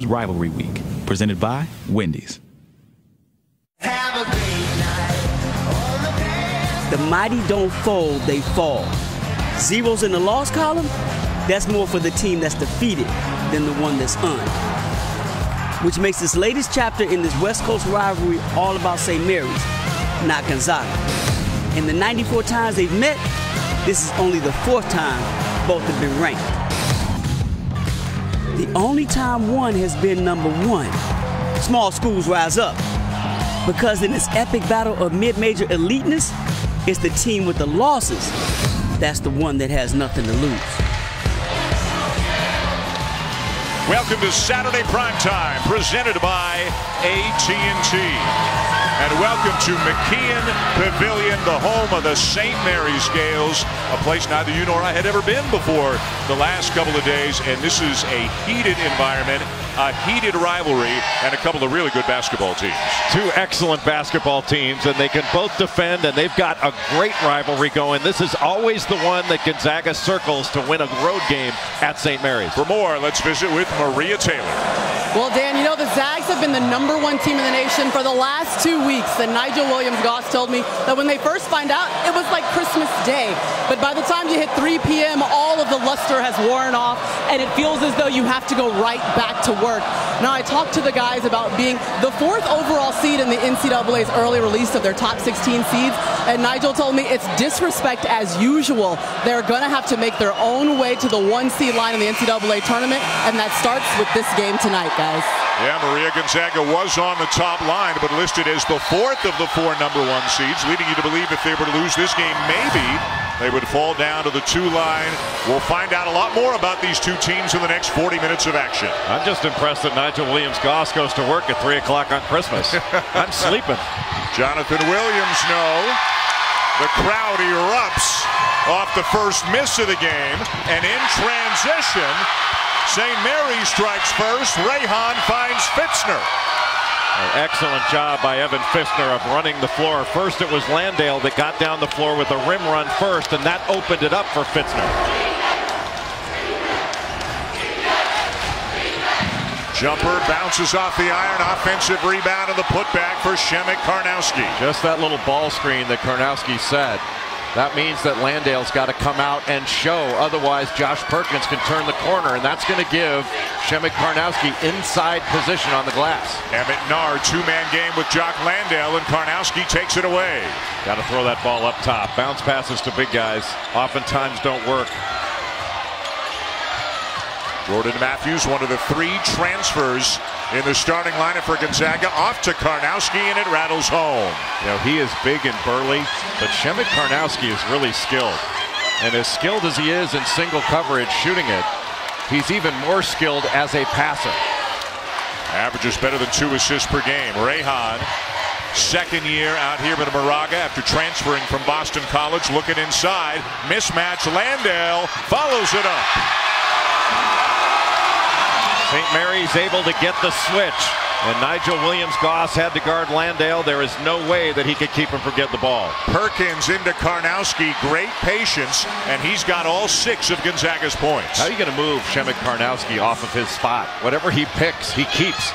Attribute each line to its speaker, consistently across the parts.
Speaker 1: Rivalry Week, presented by Wendy's.
Speaker 2: The mighty don't fold, they fall. Zeros in the loss column, that's more for the team that's defeated than the one that's which makes this latest chapter in this West Coast rivalry all about St. Mary's, not Gonzaga. In the 94 times they've met, this is only the 4th time both have been ranked. The only time one has been number 1. Small schools rise up. Because in this epic battle of mid-major eliteness, it's the team with the losses that's the one that has nothing to lose.
Speaker 3: Welcome to Saturday Primetime, presented by AT&T. And welcome to McKeon Pavilion, the home of the St. Mary's Gales, a place neither you nor I had ever been before the last couple of days. And this is a heated environment, a heated rivalry, and a couple of really good basketball teams.
Speaker 4: 2 excellent basketball teams, and they can both defend, and they've got a great rivalry going. This is always the one that Gonzaga circles to win a road game at St. Mary's.
Speaker 3: For more, let's visit with Maria Taylor.
Speaker 5: Well, Dan, you know, the Zags have been the #1 team in the nation for the last 2 weeks. And Nigel Williams-Goss told me that when they first find out, it was like Christmas Day. But by the time you hit 3 p.m., all of the luster has worn off, and it feels as though you have to go right back to work. Now, I talked to the guys about being the 4th overall seed in the NCAA's early release of their top 16 seeds, and Nigel told me it's disrespect as usual. They're going to have to make their own way to the 1 seed line in the NCAA tournament, and that starts with this game tonight, guys.
Speaker 3: Yeah, Maria, Gonzaga was on the top line, but listed as the 4th of the 4 #1 seeds, leading you to believe if they were to lose this game, maybe they would fall down to the 2 line. We'll find out a lot more about these 2 teams in the next 40 minutes of action.
Speaker 4: I'm just impressed that Nigel Williams-Goss goes to work at 3 o'clock on Christmas. I'm sleeping.
Speaker 3: Jonathan Williams, no. The crowd erupts off the first miss of the game, and in transition, St. Mary's strikes first. Rayhan finds Fitzner.
Speaker 4: An excellent job by Evan Fitzner of running the floor. First it was Landale that got down the floor with a rim run first, and that opened it up for Fitzner.
Speaker 3: Jumper bounces off the iron. Offensive rebound and the putback for Shemek Karnowski.
Speaker 4: Just that little ball screen that Karnowski said. That means that Landale's got to come out and show. Otherwise, Josh Perkins can turn the corner, and that's going to give Shemek Karnowski inside position on the glass.
Speaker 3: Emmett Nahr, 2-man game with Jock Landale, and Karnowski takes it away.
Speaker 4: Got to throw that ball up top. Bounce passes to big guys oftentimes don't work.
Speaker 3: Jordan Matthews, one of the 3 transfers in the starting lineup for Gonzaga, off to Karnowski, and it rattles home.
Speaker 4: You know, he is big and burly, but Shemek Karnowski is really skilled. And as skilled as he is in single coverage shooting it, he's even more skilled as a passer.
Speaker 3: Averages better than 2 assists per game. Rayhan, 2nd year out here at Moraga after transferring from Boston College. Looking inside, mismatch. Landale follows it up.
Speaker 4: St. Mary's able to get the switch, and Nigel Williams-Goss had to guard Landale. There is no way that he could keep him from getting the ball.
Speaker 3: Perkins into Karnowski, great patience, and he's got all 6 of Gonzaga's points.
Speaker 4: How are you going to move Shemek Karnowski off of his spot? Whatever he picks, he keeps.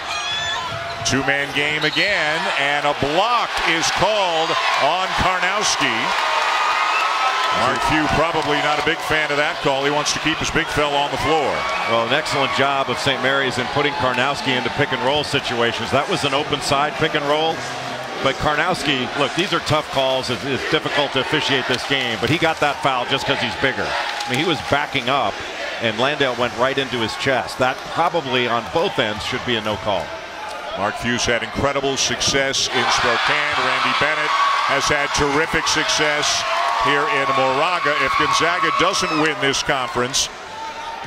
Speaker 3: 2-man game again, and a block is called on Karnowski. Mark Few probably not a big fan of that call. He wants to keep his big fella on the floor.
Speaker 4: Well, an excellent job of St. Mary's in putting Karnowski into pick and roll situations. That was an open side pick and roll. But Karnowski, look, these are tough calls. It's difficult to officiate this game, but he got that foul just because he's bigger. I mean, he was backing up, and Landale went right into his chest. That probably on both ends should be a no call.
Speaker 3: Mark Few's had incredible success in Spokane. Randy Bennett has had terrific success here in Moraga. If Gonzaga doesn't win this conference,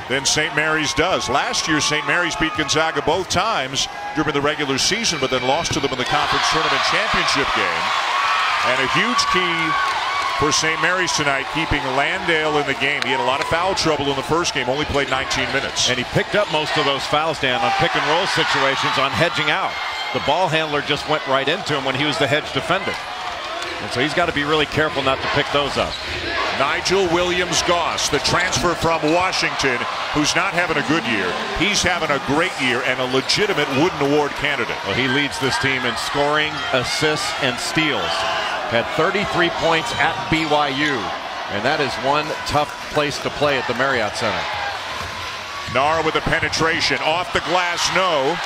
Speaker 3: then St. Mary's does. Last year, St. Mary's beat Gonzaga both times during the regular season, but then lost to them in the conference tournament championship game. And a huge key for St. Mary's tonight, keeping Landale in the game. He had a lot of foul trouble in the first game, only played 19 minutes.
Speaker 4: And he picked up most of those fouls, Dan, on pick and roll situations, on hedging out. The ball handler just went right into him when he was the hedge defender. And so he's got to be really careful not to pick those up.
Speaker 3: Nigel Williams-Goss, the transfer from Washington, who's not having a good year. He's having a great year and a legitimate Wooden Award candidate.
Speaker 4: Well, he leads this team in scoring, assists, and steals. Had 33 points at BYU, and that is one tough place to play at the Marriott Center.
Speaker 3: Nar with a penetration, off the glass, no.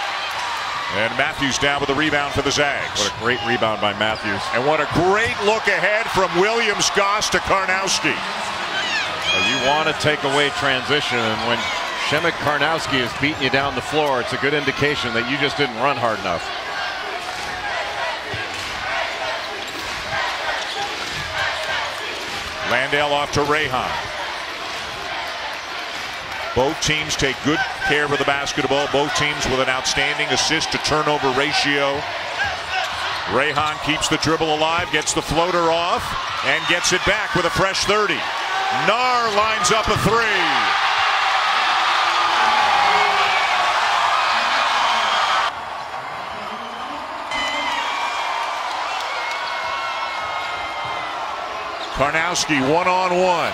Speaker 3: And Matthews down with a rebound for the Zags.
Speaker 4: What a great rebound by Matthews.
Speaker 3: And what a great look ahead from Williams-Goss to Karnowski.
Speaker 4: Well, you want to take away transition, and when Shemek Karnowski is beating you down the floor, it's a good indication that you just didn't run hard enough.
Speaker 3: Landale off to Rehan. Both teams take good care of the basketball. Both teams with an outstanding assist to turnover ratio. Rehan keeps the dribble alive, gets the floater off, and gets it back with a fresh 30. Nar lines up a three. Karnowski one-on-one.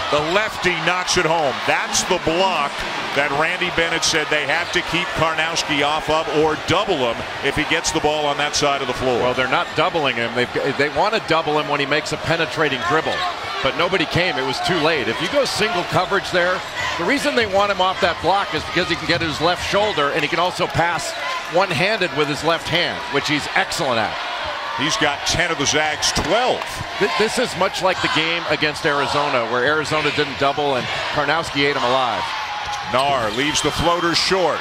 Speaker 3: The lefty knocks it home. That's the block that Randy Bennett said they have to keep Karnowski off of or double him if he gets the ball on that side of the floor.
Speaker 4: Well, they're not doubling him. They want to double him when he makes a penetrating dribble. But nobody came. It was too late. If you go single coverage there, the reason they want him off that block is because he can get his left shoulder and he can also pass one-handed with his left hand, which he's excellent at.
Speaker 3: He's got 10 of the Zags' 12.
Speaker 4: This is much like the game against Arizona, where Arizona didn't double and Karnowski ate him alive.
Speaker 3: Nar leaves the floater short.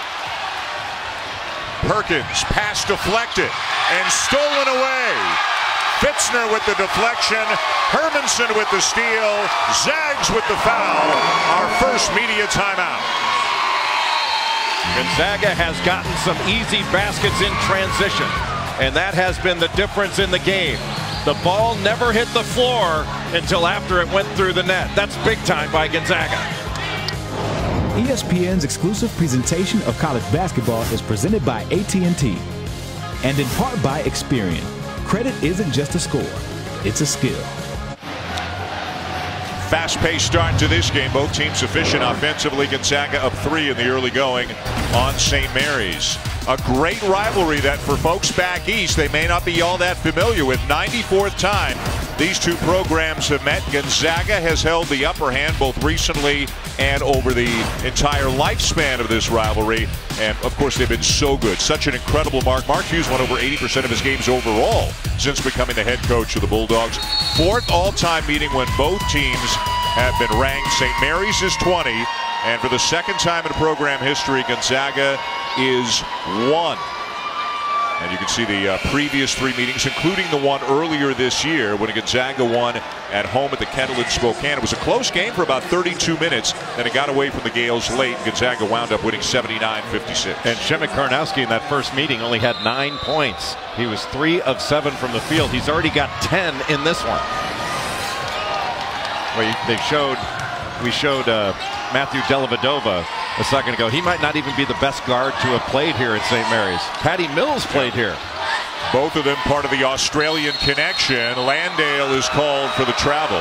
Speaker 3: Perkins, pass deflected and stolen away. Fitzner with the deflection. Hermanson with the steal. Zags with the foul. Our first media timeout.
Speaker 4: Gonzaga has gotten some easy baskets in transition, and that has been the difference in the game. The ball never hit the floor until after it went through the net. That's big time by Gonzaga.
Speaker 1: ESPN's exclusive presentation of college basketball is presented by AT&T and in part by Experian. Credit isn't just a score, it's a skill.
Speaker 3: Fast-paced start to this game. Both teams efficient offensively. Gonzaga up 3 in the early going on St. Mary's. A great rivalry that for folks back east they may not be all that familiar with. 94th time these two programs have met. Gonzaga has held the upper hand both recently and over the entire lifespan of this rivalry. And of course they've been so good. Such an incredible mark. Mark Hughes won over 80% of his games overall since becoming the head coach of the Bulldogs. 4th all-time meeting when both teams have been ranked. St. Mary's is 20. And for the second time in program history, Gonzaga is 1. And you can see the previous 3 meetings, including the one earlier this year when Gonzaga won at home at the Kettle in Spokane. It was a close game for about 32 minutes. Then it got away from the Gales late. Gonzaga wound up winning 79-56.
Speaker 4: And Shemek Karnowski in that first meeting only had 9 points. He was 3 of 7 from the field. He's already got 10 in this one. Well, we showed Matthew Dellavedova a second ago. He might not even be the best guard to have played here at St. Mary's. Patty Mills played here.
Speaker 3: Both of them part of the Australian connection. Landale is called for the travel.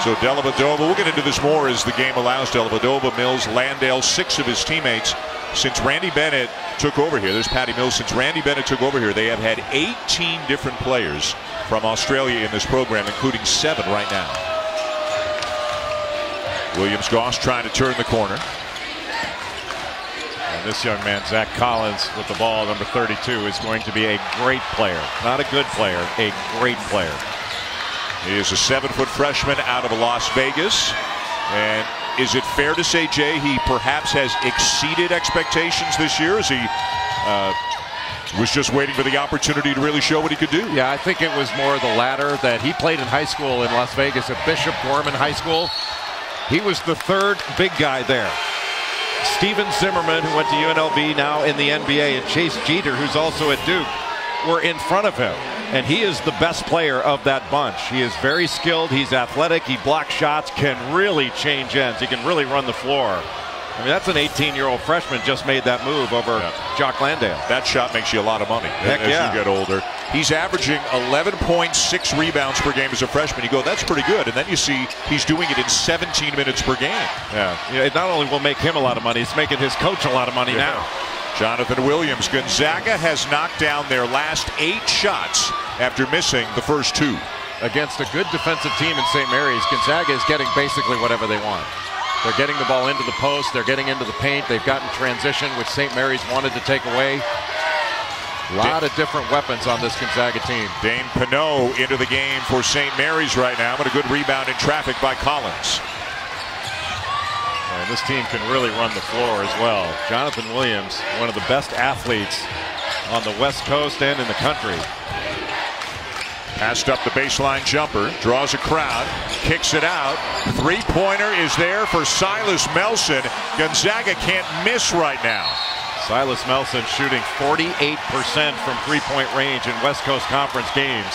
Speaker 3: So Dellavedova, we'll get into this more as the game allows. Dellavedova, Mills, Landale, 6 of his teammates since Randy Bennett took over here. There's Patty Mills. Since Randy Bennett took over here, they have had 18 different players from Australia in this program, including 7 right now. Williams-Goss trying to turn the corner.
Speaker 4: And this young man, Zach Collins, with the ball, number 32, is going to be a great player. Not a good player, a great player.
Speaker 3: He is a 7-foot freshman out of Las Vegas. And is it fair to say, Jay, he perhaps has exceeded expectations this year as he was just waiting for the opportunity to really show what he could do?
Speaker 4: Yeah, I think it was more the latter, that he played in high school in Las Vegas at Bishop Gorman High School. He was the 3rd big guy there. Steven Zimmerman, who went to UNLV, now in the NBA, and Chase Jeter, who's also at Duke, were in front of him. And he is the best player of that bunch. He is very skilled. He's athletic. He blocks shots, can really change ends. He can really run the floor. I mean, that's an 18-year-old freshman just made that move over Jock Landale.
Speaker 3: That shot makes you a lot of money as you get older. He's averaging 11.6 rebounds per game as a freshman. You go, that's pretty good. And then you see he's doing it in 17 minutes per game.
Speaker 4: Yeah, it not only will make him a lot of money, it's making his coach a lot of money now.
Speaker 3: Jonathan Williams. Gonzaga has knocked down their last 8 shots after missing the first 2.
Speaker 4: Against a good defensive team in St. Mary's, Gonzaga is getting basically whatever they want. They're getting the ball into the post. They're getting into the paint. They've gotten transition, which St. Mary's wanted to take away. A lot of different weapons on this Gonzaga team.
Speaker 3: Dane Pinot into the game for St. Mary's right now, but a good rebound in traffic by Collins.
Speaker 4: And this team can really run the floor as well. Jonathan Williams, one of the best athletes on the West Coast and in the country.
Speaker 3: Passed up the baseline jumper, draws a crowd, kicks it out. Three-pointer is there for Silas Melson. Gonzaga can't miss right now.
Speaker 4: Silas Melson shooting 48% from three-point range in West Coast Conference games.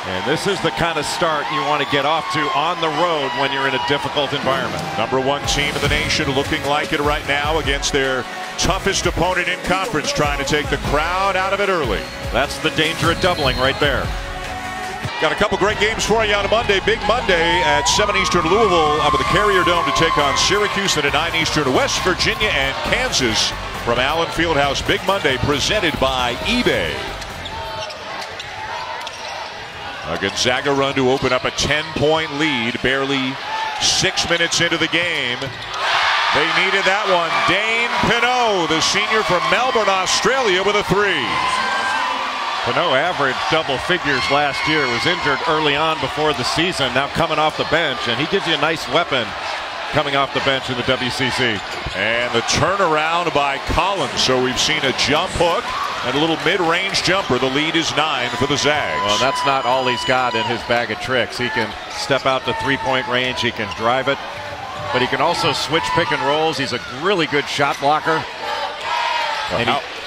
Speaker 4: And this is the kind of start you want to get off to on the road when you're in a difficult environment.
Speaker 3: Number 1 team in the nation looking like it right now against their toughest opponent in conference, trying to take the crowd out of it early.
Speaker 4: That's the danger of doubling right there.
Speaker 3: Got a couple great games for you on a Monday. Big Monday at 7 Eastern, Louisville up at the Carrier Dome to take on Syracuse. Then at 9 Eastern, West Virginia and Kansas from Allen Fieldhouse. Big Monday presented by eBay. A Gonzaga run to open up a 10-point lead. Barely 6 minutes into the game. They needed that one. Dane Pinot, the senior from Melbourne, Australia, with a 3.
Speaker 4: Pinot averaged double figures last year, was injured early on before the season, now coming off the bench, and he gives you a nice weapon coming off the bench in the WCC.
Speaker 3: And the turnaround by Collins. So we've seen a jump hook and a little mid-range jumper. The lead is 9 for the Zags.
Speaker 4: Well, that's not all he's got in his bag of tricks. He can step out to three-point range, he can drive it, but he can also switch pick and rolls. He's a really good shot blocker.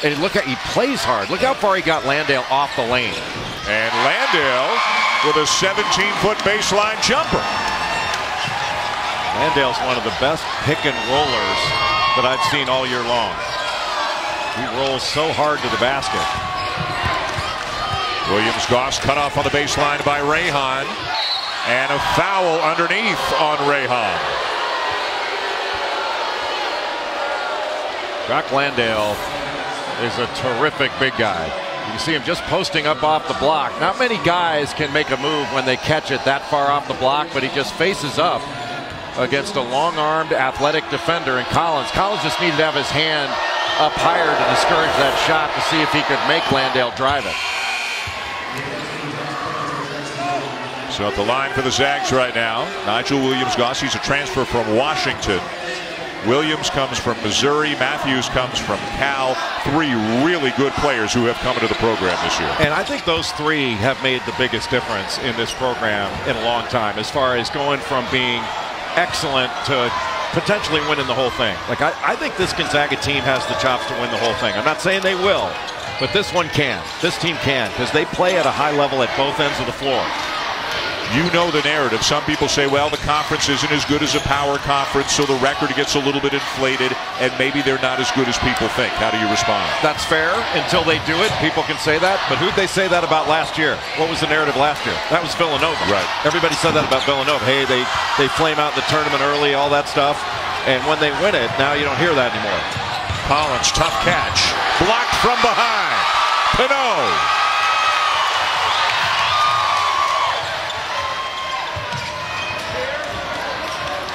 Speaker 4: And look at, he plays hard. Look how far he got Landale off the lane.
Speaker 3: And Landale with a 17-foot baseline jumper.
Speaker 4: Landale's one of the best pick and rollers that I've seen all year long. He rolls so hard to the basket.
Speaker 3: Williams-Goss cut off on the baseline by Rayhan. And a foul underneath on Rayhan.
Speaker 4: Jock Landale is a terrific big guy. You can see him just posting up off the block. Not many guys can make a move when they catch it that far off the block, but he just faces up against a long-armed athletic defender in Collins. Collins just needed to have his hand up higher to discourage that shot to see if he could make Landale drive it.
Speaker 3: So at the line for the Zags right now, Nigel Williams-Goss. He's a transfer from Washington. Williams comes from Missouri. Matthews comes from Cal. 3 really good players who have come into the program this year.
Speaker 4: And I think those 3 have made the biggest difference in this program in a long time, as far as going from being excellent to potentially winning the whole thing. Like, I think this Gonzaga team has the chops to win the whole thing. I'm not saying they will, but this one can. This team can, because they play at a high level at both ends of the floor.
Speaker 3: You know the narrative. Some people say, well, the conference isn't as good as a power conference, so the record gets a little bit inflated, and maybe they're not as good as people think. How do you respond?
Speaker 4: That's fair until they do it. People can say that, but who'd they say that about last year? What was the narrative last year? That was Villanova.
Speaker 3: Right.
Speaker 4: Everybody said that about Villanova. Hey, they flame out in the tournament early, all that stuff, and when they win it, now you don't hear that anymore.
Speaker 3: Collins, tough catch. Blocked from behind. Pinot.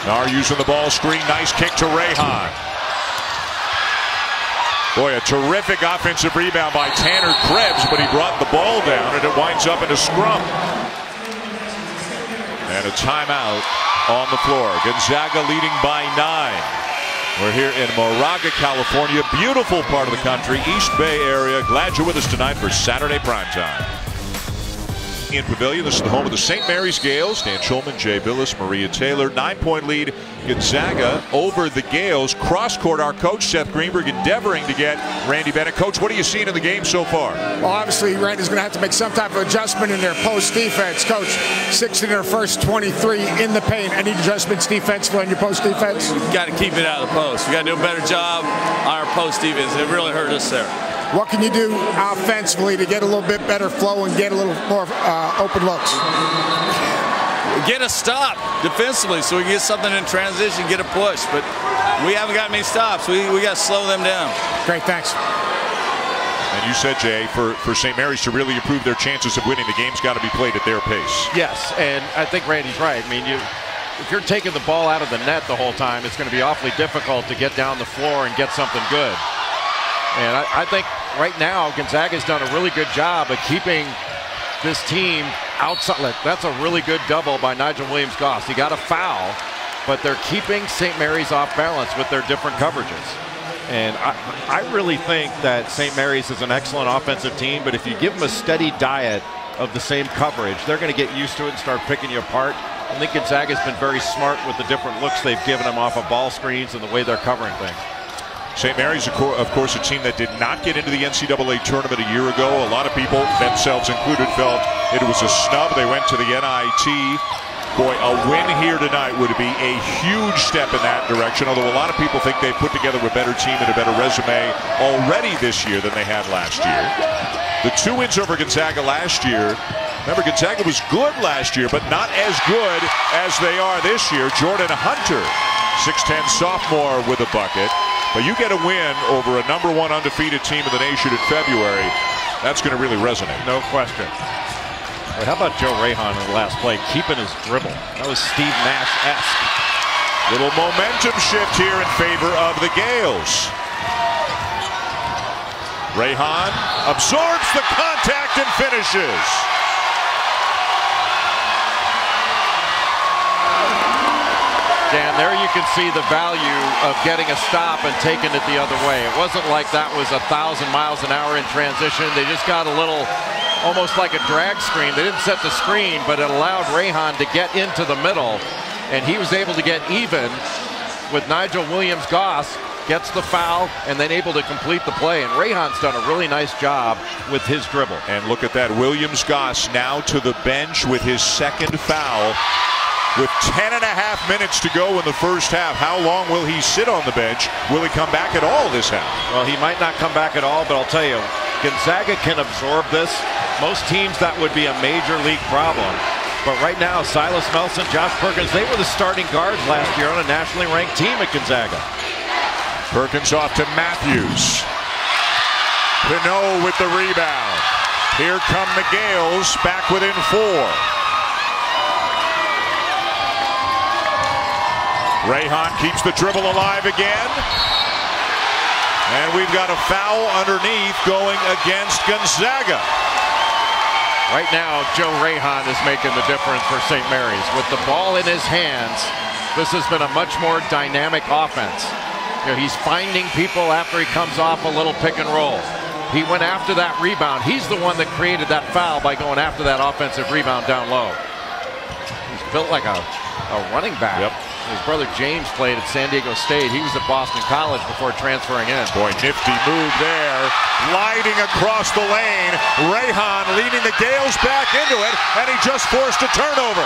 Speaker 3: Nar using the ball screen. Nice kick to Rayhan. Boy, a terrific offensive rebound by Tanner Krebs, but he brought the ball down, and it winds up in a scrum. And a timeout on the floor. Gonzaga leading by 9. We're here in Moraga, California. Beautiful part of the country, East Bay area. Glad you're with us tonight for Saturday Primetime. In Pavilion, this is the home of the St. Mary's Gales. Dan Schulman, Jay Billis, Maria Taylor. 9-point lead. Gonzaga over the Gales. Cross court, our coach Seth Greenberg endeavoring to get Randy Bennett. Coach, what are you seeing in the game so far?
Speaker 6: Well, obviously Randy's going to have to make some type of adjustment in their post defense. Coach, 6 in their first 23 in the paint. Any adjustments defensively on your post defense?
Speaker 7: We've got to keep it out of the post. We got to do a better job on our post defense. It really hurt us there.
Speaker 6: What can you do offensively to get a little bit better flow and get a little more open looks?
Speaker 7: Get a stop defensively so we can get something in transition, get a push. But we haven't got many stops. We got to slow them down.
Speaker 6: Great, thanks.
Speaker 3: And you said, Jay, for St. Mary's to really improve their chances of winning, the game's got to be played at their pace.
Speaker 4: Yes, and I think Randy's right. I mean, if you're taking the ball out of the net the whole time, it's going to be awfully difficult to get down the floor and get something good. And I think right now Gonzaga's done a really good job of keeping this team outside. That's a really good double by Nigel Williams-Goss. He got a foul, but they're keeping St. Mary's off balance with their different coverages. And I really think that St. Mary's is an excellent offensive team, but if you give them a steady diet of the same coverage, they're going to get used to it and start picking you apart. I think Gonzaga's been very smart with the different looks they've given them off of ball screens and the way they're covering things.
Speaker 3: St. Mary's, of course, a team that did not get into the NCAA tournament a year ago. A lot of people, themselves included, felt it was a snub. They went to the NIT. Boy, a win here tonight would be a huge step in that direction, although a lot of people think they've put together a better team and a better resume already this year than they had last year. The 2 wins over Gonzaga last year. Remember, Gonzaga was good last year, but not as good as they are this year. Jordan Hunter, 6'10" sophomore with a bucket. But you get a win over a #1 undefeated team in the nation in February, that's going to really resonate.
Speaker 4: No question. But how about Joe Rahan in the last play, keeping his dribble? That was Steve Nash-esque.
Speaker 3: Little momentum shift here in favor of the Gales. Rahan absorbs the contact and finishes.
Speaker 4: Dan, there you can see the value of getting a stop and taking it the other way. It wasn't like that was 1,000 miles an hour in transition. They just got a little, almost like a drag screen. They didn't set the screen, but it allowed Rahan to get into the middle, and he was able to get even with Nigel Williams-Goss, gets the foul, and then able to complete the play. And Rahan's done a really nice job with his dribble.
Speaker 3: And look at that, Williams-Goss now to the bench with his second foul. With 10.5 minutes to go in the first half, how long will he sit on the bench? Will he come back at all this half?
Speaker 4: Well, he might not come back at all, but I'll tell you, Gonzaga can absorb this. Most teams, that would be a major league problem. But right now, Silas Melson, Josh Perkins, they were the starting guards last year on a nationally ranked team at Gonzaga.
Speaker 3: Perkins off to Matthews. Pinot with the rebound. Here come the Gales, back within 4. Rahan keeps the dribble alive again. And we've got a foul underneath going against Gonzaga.
Speaker 4: Right now, Joe Rahan is making the difference for St. Mary's. With the ball in his hands, this has been a much more dynamic offense. You know, he's finding people after he comes off a little pick and roll. He went after that rebound. He's the one that created that foul by going after that offensive rebound down low. He's built like a running back.
Speaker 3: Yep.
Speaker 4: His brother James played at San Diego State. He was at Boston College before transferring in.
Speaker 3: Boy, nifty move there. Gliding across the lane. Rahan leading the Gales back into it, and he just forced a turnover.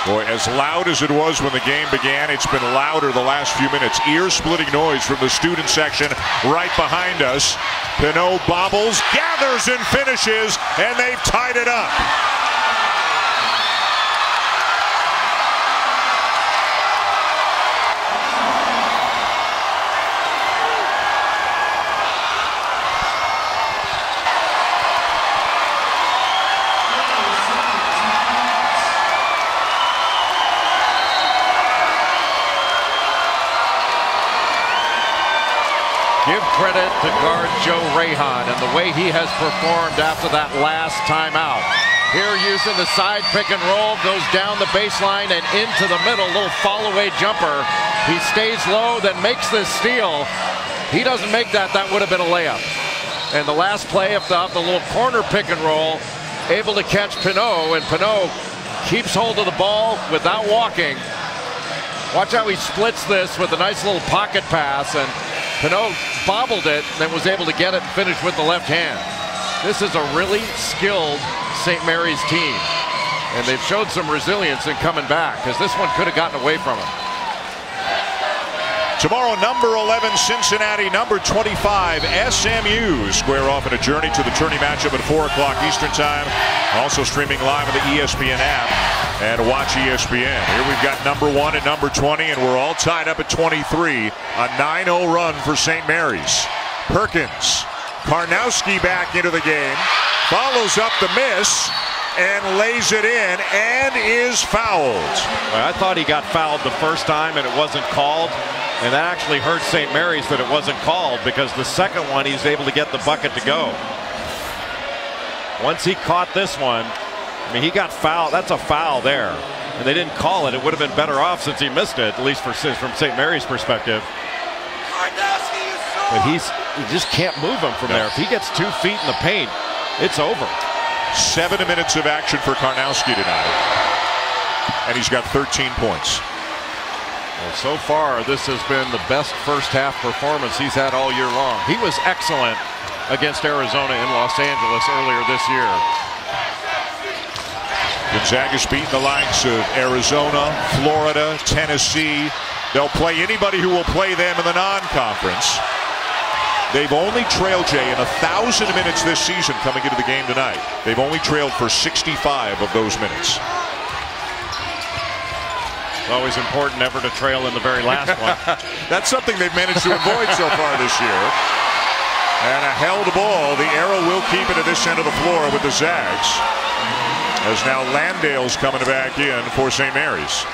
Speaker 3: Boy, as loud as it was when the game began, it's been louder the last few minutes. Ear-splitting noise from the student section right behind us. Pinot bobbles, gathers and finishes, and they've tied it up.
Speaker 4: Give credit to guard Joe Rahan and the way he has performed after that last timeout. Here using the side pick and roll, goes down the baseline and into the middle, little fall away jumper. He stays low, then makes this steal. He doesn't make that, that would have been a layup. And the last play of the little corner pick and roll, able to catch Pinot, and Pinot keeps hold of the ball without walking. Watch how he splits this with a nice little pocket pass, and Pinot bobbled it, then was able to get it and finish with the left hand. This is a really skilled St. Mary's team. And they've showed some resilience in coming back, because this one could have gotten away from them.
Speaker 3: Tomorrow, number 11 Cincinnati, number 25 SMU square off in a journey to the tourney matchup at 4 o'clock Eastern Time. Also streaming live on the ESPN app and watch ESPN. Here we've got number 1 and number 20, and we're all tied up at 23. A 9-0 run for St. Mary's. Perkins, Karnowski back into the game, follows up the miss, and lays it in and is fouled.
Speaker 4: I thought he got fouled the first time and it wasn't called. And that actually hurt St. Mary's that it wasn't called, because the second one he's able to get the bucket to go. Once he caught this one, I mean, he got fouled. That's a foul there. And they didn't call it. It would have been better off since he missed it, at least from St. Mary's perspective. But you just can't move him from there. If he gets 2 feet in the paint, it's over.
Speaker 3: 7 minutes of action for Karnowski tonight. And he's got 13 points.
Speaker 4: Well, so far, this has been the best first half performance he's had all year long. He was excellent against Arizona in Los Angeles earlier this year.
Speaker 3: Gonzaga's beaten the likes of Arizona, Florida, Tennessee. They'll play anybody who will play them in the non-conference. They've only trailed, Jay, in 1,000 minutes this season coming into the game tonight. They've only trailed for 65 of those minutes.
Speaker 4: It's always important never to trail in the very last one.
Speaker 3: That's something they've managed to avoid so far this year. And a held ball. The arrow will keep it at this end of the floor with the Zags. As now Landale's coming back in for St. Mary's.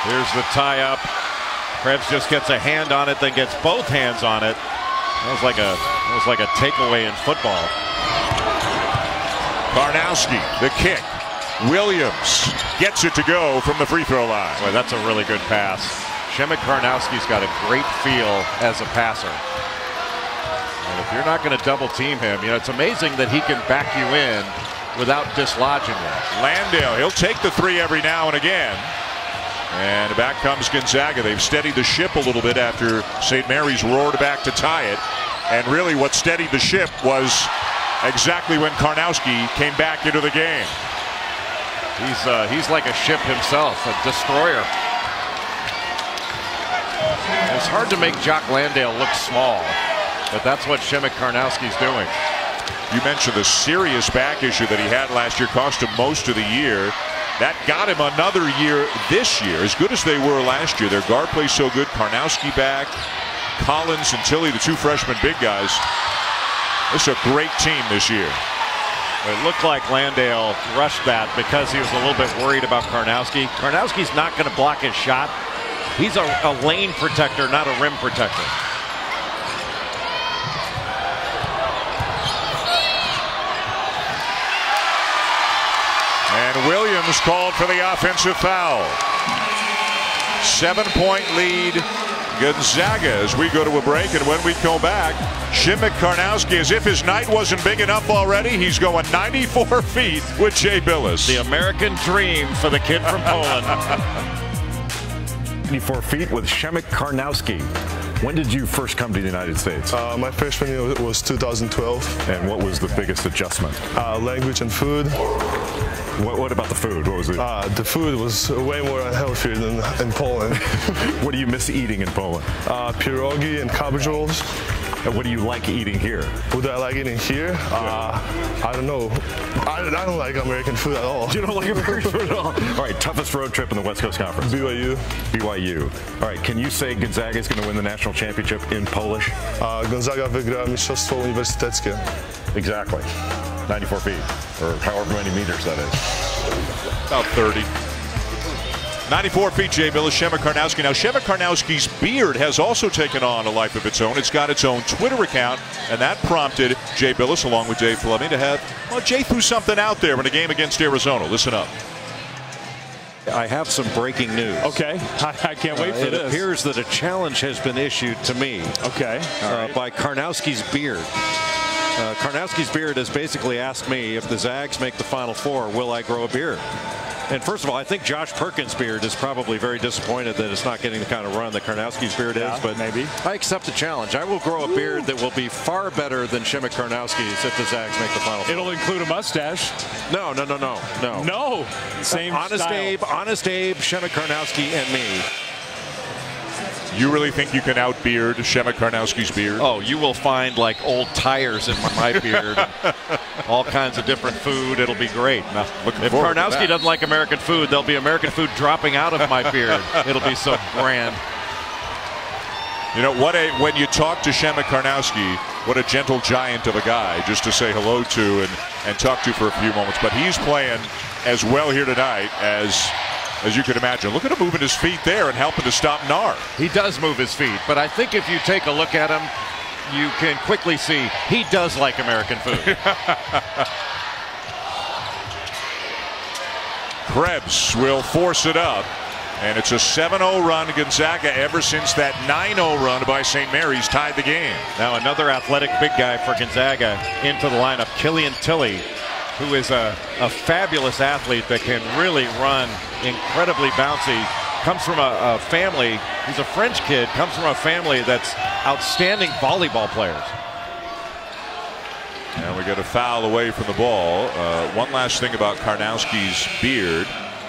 Speaker 4: Here's the tie-up. Krebs just gets a hand on it, then gets both hands on it. That was like a takeaway in football.
Speaker 3: Karnowski, the kick. Williams gets it to go from the free throw line.
Speaker 4: Boy, that's a really good pass. Shemek Karnowski's got a great feel as a passer. And if you're not going to double team him, you know, it's amazing that he can back you in without dislodging you.
Speaker 3: Landale, he'll take the three every now and again. And back comes Gonzaga. They've steadied the ship a little bit after St. Mary's roared back to tie it. And really what steadied the ship was exactly when Karnowski came back into the game.
Speaker 4: He's like a ship himself, a destroyer. It's hard to make Jock Landale look small, but that's what Shemek Karnowski's doing.
Speaker 3: You mentioned the serious back issue that he had last year, cost him most of the year. That got him another year this year. As good as they were last year, their guard play so good. Karnowski back, Collins and Tilley, the two freshman big guys. It's a great team this year.
Speaker 4: It looked like Landale rushed that because he was a little bit worried about Karnowski. Karnowski's not going to block his shot. He's a lane protector, not a rim protector.
Speaker 3: And Williams called for the offensive foul. 7-point lead, Gonzaga, as we go to a break. And when we come back, Shemek Karnowski, as if his night wasn't big enough already, he's going 94 feet with Jay Billis.
Speaker 4: The American dream for the kid from Poland.
Speaker 8: 94 feet with Shemek Karnowski. When did you first come to the United States?
Speaker 9: My freshman year was 2012.
Speaker 8: And what was the biggest adjustment?
Speaker 9: Language and food.
Speaker 8: What about the food? What was it?
Speaker 9: The food was way more unhealthier than in Poland.
Speaker 8: What do you miss eating in Poland?
Speaker 9: Pierogi and cabbage rolls.
Speaker 8: And what do you like eating here?
Speaker 9: What do I like eating here? I don't know. I don't like American food at all.
Speaker 8: You don't like American food at all? All right, toughest road trip in the West Coast Conference?
Speaker 9: BYU.
Speaker 8: BYU. All right, can you say Gonzaga is going to win the national championship in Polish?
Speaker 9: Gonzaga wygra mistrzostwo uniwersyteckie.
Speaker 8: Exactly. 94 feet, or however many meters that is.
Speaker 3: About 30. 94 feet, Jay Billis, Shemek Karnowski. Now, Shemek Karnowski's beard has also taken on a life of its own. It's got its own Twitter account, and that prompted Jay Billis, along with Dave Fleming, to have, well, Jay threw something out there in a game against Arizona. Listen up.
Speaker 10: I have some breaking news.
Speaker 11: Okay, I can't wait for this.
Speaker 10: It appears that a challenge has been issued to me.
Speaker 11: Okay.
Speaker 10: By Karnowski's beard. Karnowski's beard has basically asked me, if the Zags make the Final Four, will I grow a beard? And first of all, I think Josh Perkins' beard is probably very disappointed that it's not getting the kind of run that Karnowski's beard is. But
Speaker 11: maybe
Speaker 10: I accept the challenge. I will grow a beard that will be far better than Shemek Karnowski's if the Zags make the Final Four.
Speaker 11: It'll include a mustache.
Speaker 10: No.
Speaker 11: No. Same
Speaker 10: Honest
Speaker 11: style.
Speaker 10: Abe, Shemek Karnowski, and me.
Speaker 3: You really think you can out-beard Shemek Karnowski's beard?
Speaker 4: Oh, you will find like old tires in my beard. All kinds of different food. It'll be great. Now, if Karnowski doesn't like American food, there'll be American food dropping out of my beard. It'll be so grand.
Speaker 3: You know, when you talk to Shemek Karnowski, what a gentle giant of a guy just to say hello to and talk to for a few moments. But he's playing as well here tonight as you can imagine. Look at him moving his feet there and helping to stop Nar.
Speaker 4: He does move his feet, but I think if you take a look at him, you can quickly see he does like American food.
Speaker 3: Krebs will force it up, and it's a 7-0 run to Gonzaga ever since that 9-0 run by St. Mary's tied the game.
Speaker 4: Now another athletic big guy for Gonzaga into the lineup, Killian Tilly, who is a fabulous athlete that can really run incredibly bouncy. Comes from a family, he's a French kid, comes from a family that's outstanding volleyball players.
Speaker 3: And we get a foul away from the ball. One last thing about Karnowski's beard.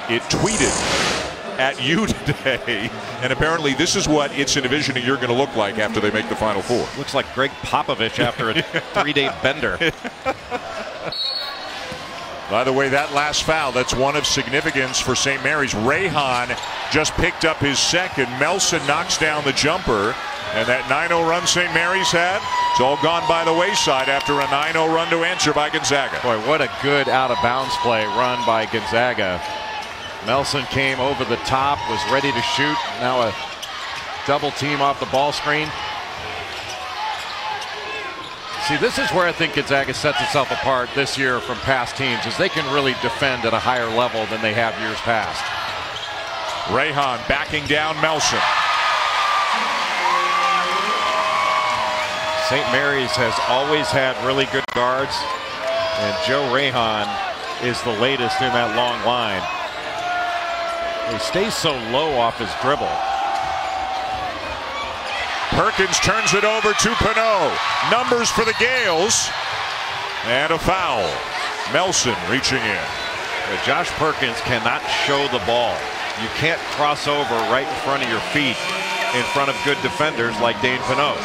Speaker 3: It tweeted at you today, and apparently this is what it's envisioning you're going to look like after they make the Final Four.
Speaker 4: Looks like Greg Popovich after a 3-day bender.
Speaker 3: By the way, that last foul, that's one of significance for St. Mary's. Rayhan just picked up his second. Melson knocks down the jumper. And that 9-0 run St. Mary's had, it's all gone by the wayside after a 9-0 run to answer by Gonzaga.
Speaker 4: Boy, what a good out-of-bounds play run by Gonzaga. Melson came over the top, was ready to shoot. Now a double team off the ball screen. See, this is where I think Gonzaga sets itself apart this year from past teams, is they can really defend at a higher level than they have years past.
Speaker 3: Rayhan backing down Melson.
Speaker 4: St. Mary's has always had really good guards, and Joe Rayhan is the latest in that long line. He stays so low off his dribble.
Speaker 3: Perkins turns it over to Pinot. Numbers for the Gales. And a foul. Melson reaching in.
Speaker 4: Josh Perkins cannot show the ball. You can't cross over right in front of your feet in front of good defenders like Dane Pinot.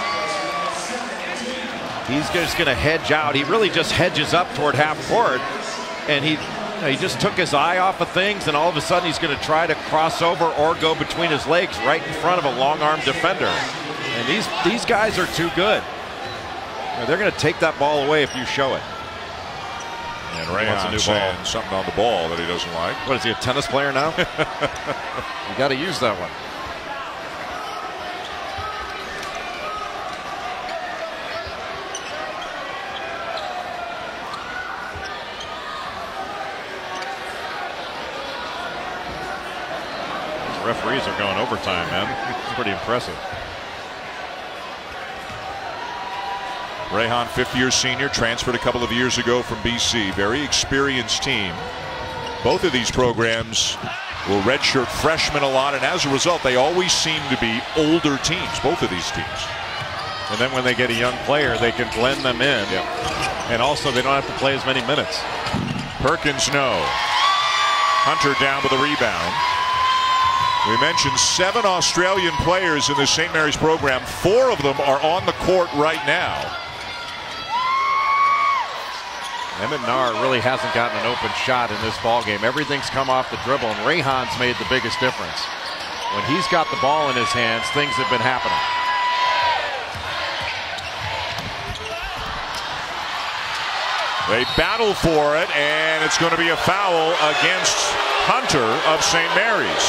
Speaker 4: He's just going to hedge out. He really just hedges up toward half court, and he just took his eye off of things, and all of a sudden he's going to try to cross over or go between his legs right in front of a long-arm defender. And these guys are too good. They're going to take that ball away if you show it.
Speaker 3: And Rayhan saying something on the ball that he doesn't like.
Speaker 4: What is he, a tennis player now? You got to use that one. Referees are going overtime, man. It's pretty impressive.
Speaker 3: Rayhan, fifth-year senior, transferred a couple of years ago from BC. Very experienced team. Both of these programs will redshirt freshmen a lot, and as a result, they always seem to be older teams, both of these teams.
Speaker 4: And then when they get a young player, they can blend them in.
Speaker 3: Yep.
Speaker 4: And also, they don't have to play as many minutes.
Speaker 3: Perkins, no. Hunter down with a rebound. We mentioned 7 Australian players in the St. Mary's program. 4 of them are on the court right now.
Speaker 4: Emmett Nar really hasn't gotten an open shot in this ballgame. Everything's come off the dribble, and Rayhan's made the biggest difference. When he's got the ball in his hands, things have been happening.
Speaker 3: They battle for it, and it's going to be a foul against Hunter of St. Mary's.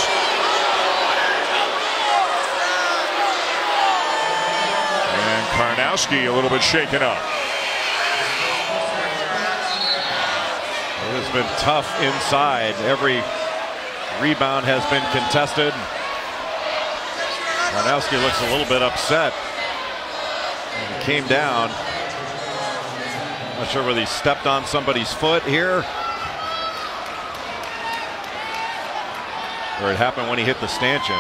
Speaker 3: And Karnowski a little bit shaken up.
Speaker 4: It has been tough inside. Every rebound has been contested. Karnowski looks a little bit upset. He came down. Not sure whether he stepped on somebody's foot here, or it happened when he hit the stanchion.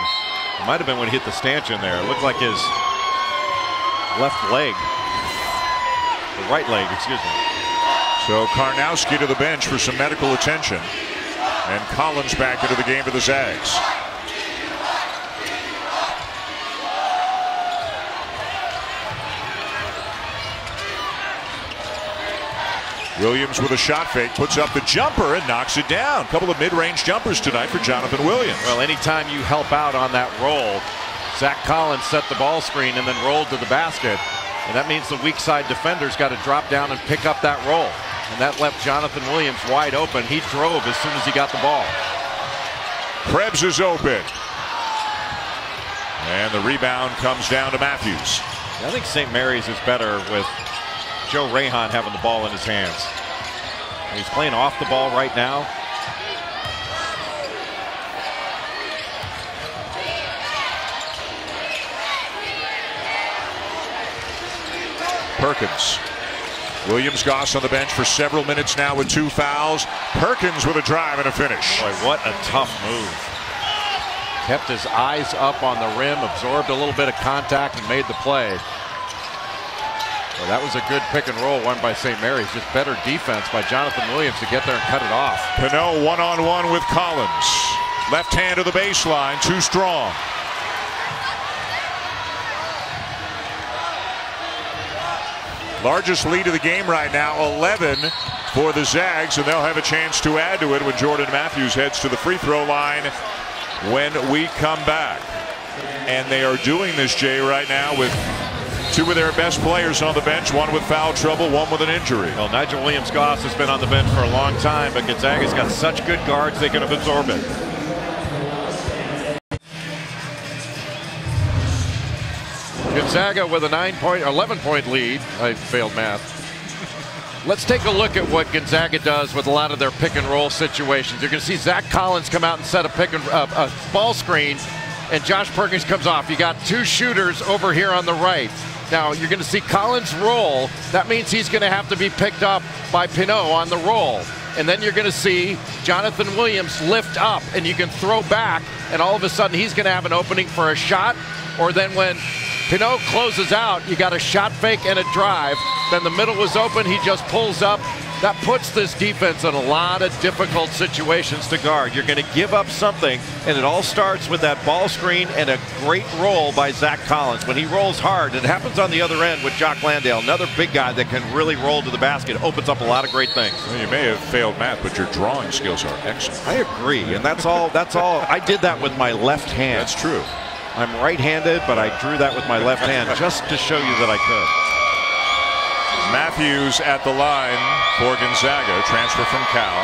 Speaker 4: It might have been when he hit the stanchion there. It looked like his left leg, the right leg, excuse me.
Speaker 3: So Karnowski to the bench for some medical attention, and Collins back into the game for the Zags. Williams with a shot fake, puts up the jumper and knocks it down. A couple of mid-range jumpers tonight for Jonathan Williams.
Speaker 4: Well, anytime you help out on that roll, Zach Collins set the ball screen and then rolled to the basket. And that means the weak side defender's got to drop down and pick up that roll. And that left Jonathan Williams wide open. He drove as soon as he got the ball.
Speaker 3: Krebs is open. And the rebound comes down to Matthews.
Speaker 4: I think St. Mary's is better with Joe Rahan having the ball in his hands. He's playing off the ball right now.
Speaker 3: Perkins. Williams Goss on the bench for several minutes now with 2 fouls. Perkins with a drive and a finish.
Speaker 4: Boy, what a tough move. Kept his eyes up on the rim, absorbed a little bit of contact and made the play. Well, that was a good pick and roll won by St. Mary's. Just better defense by Jonathan Williams to get there and cut it off.
Speaker 3: Pinot one-on-one with Collins. Left hand to the baseline, too strong. Largest lead of the game right now, 11 for the Zags, and they'll have a chance to add to it when Jordan Matthews heads to the free throw line when we come back. And they are doing this, Jay, right now with 2 of their best players on the bench, one with foul trouble, one with an injury.
Speaker 4: Well, Nigel Williams-Goss has been on the bench for a long time, but Gonzaga's got such good guards they can absorb it. Gonzaga with a 11-point lead. I failed math. Let's take a look at what Gonzaga does with a lot of their pick and roll situations. You're going to see Zach Collins come out and set a ball screen, and Josh Perkins comes off. You got 2 shooters over here on the right. Now you're going to see Collins roll. That means he's going to have to be picked up by Pinot on the roll. And then you're going to see Jonathan Williams lift up, and you can throw back, and all of a sudden he's going to have an opening for a shot. Or then when Pinot closes out, you got a shot fake and a drive. Then the middle was open, he just pulls up. That puts this defense in a lot of difficult situations to guard. You're going to give up something, and it all starts with that ball screen and a great roll by Zach Collins. When he rolls hard, it happens on the other end with Jock Landale, another big guy that can really roll to the basket, opens up a lot of great things.
Speaker 3: Well, you may have failed math, but your drawing skills are excellent.
Speaker 4: I agree, and that's all. I did that with my left hand.
Speaker 3: That's true.
Speaker 4: I'm right-handed, but I drew that with my left hand just to show you that I could.
Speaker 3: Matthews at the line for Gonzaga, transfer from Cal.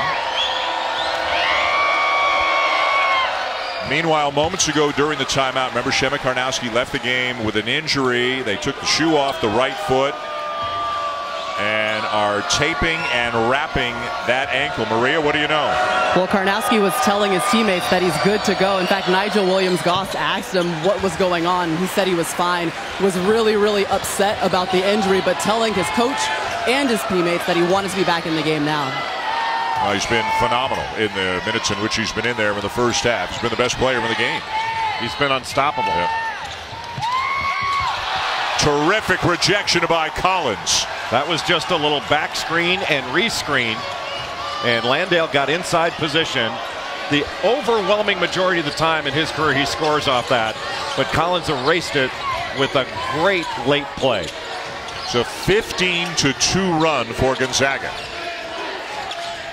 Speaker 3: Meanwhile, moments ago during the timeout, remember Shemek Karnowski left the game with an injury. They took the shoe off the right foot and are taping and wrapping that ankle. Maria, what do you know?
Speaker 5: Well, Karnowski was telling his teammates that he's good to go. In fact, Nigel Williams-Goss asked him what was going on. He said he was fine, was really, really upset about the injury, but telling his coach and his teammates that he wanted to be back in the game now.
Speaker 3: He's been phenomenal in the minutes in which he's been in there in the first half. He's been the best player in the game.
Speaker 4: He's been unstoppable.
Speaker 3: Yeah. Terrific rejection by Collins.
Speaker 4: That was just a little back screen and rescreen, and Landale got inside position. The overwhelming majority of the time in his career he scores off that, but Collins erased it with a great late play.
Speaker 3: So 15-2 run for Gonzaga.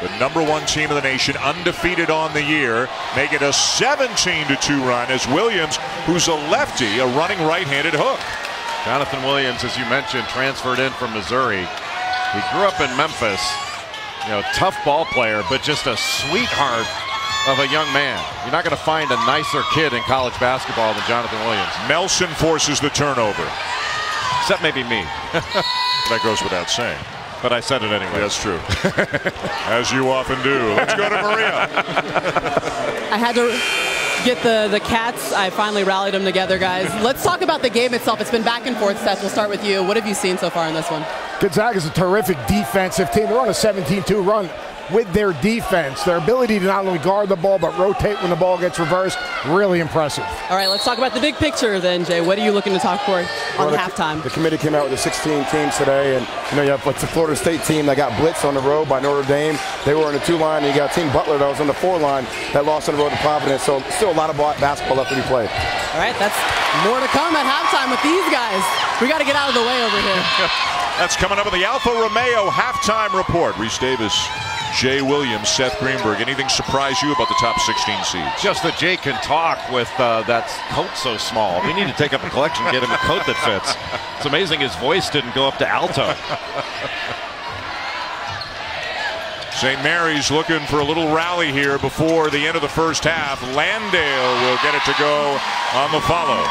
Speaker 3: The #1 team in the nation, undefeated on the year, make it a 17-2 run as Williams, who's a lefty, a running right-handed hook.
Speaker 4: Jonathan Williams, as you mentioned, transferred in from Missouri. He grew up in Memphis. You know, tough ball player, but just a sweetheart of a young man. You're not going to find a nicer kid in college basketball than Jonathan Williams.
Speaker 3: Melson forces the turnover.
Speaker 4: Except maybe me.
Speaker 3: That goes without saying.
Speaker 4: But I said it anyway.
Speaker 3: That's true. As you often do. Let's go to Maria.
Speaker 5: I had to get the Cats. I finally rallied them together, guys. Let's talk about the game itself. It's been back and forth, Seth. We'll start with you. What have you seen so far in this one?
Speaker 6: Gonzaga's a terrific defensive team. They're on a 17-2 run with their defense. Their ability to not only guard the ball but rotate when the ball gets reversed, really impressive.
Speaker 5: All right, let's talk about the big picture then, Jay. What are you looking to talk for on halftime?
Speaker 12: The committee came out with the 16 teams today, and you have like the Florida State team that got blitzed on the road by Notre Dame. They were in the 2 line, and you got Team Butler that was on the 4 line that lost on the road to Providence. So still a lot of basketball left to be played.
Speaker 5: All right, that's more to come at halftime with these guys. We got to get out of the way over here.
Speaker 3: That's coming up in the Alfa Romeo halftime report. Reese Davis, Jay Williams, Seth Greenberg. Anything surprise you about the top 16 seeds?
Speaker 10: Just that Jay can talk with that coat so small. We need to take up a collection and get him a coat that fits. It's amazing his voice didn't go up to alto.
Speaker 3: St. Mary's looking for a little rally here before the end of the first half. Landale will get it to go on the follow.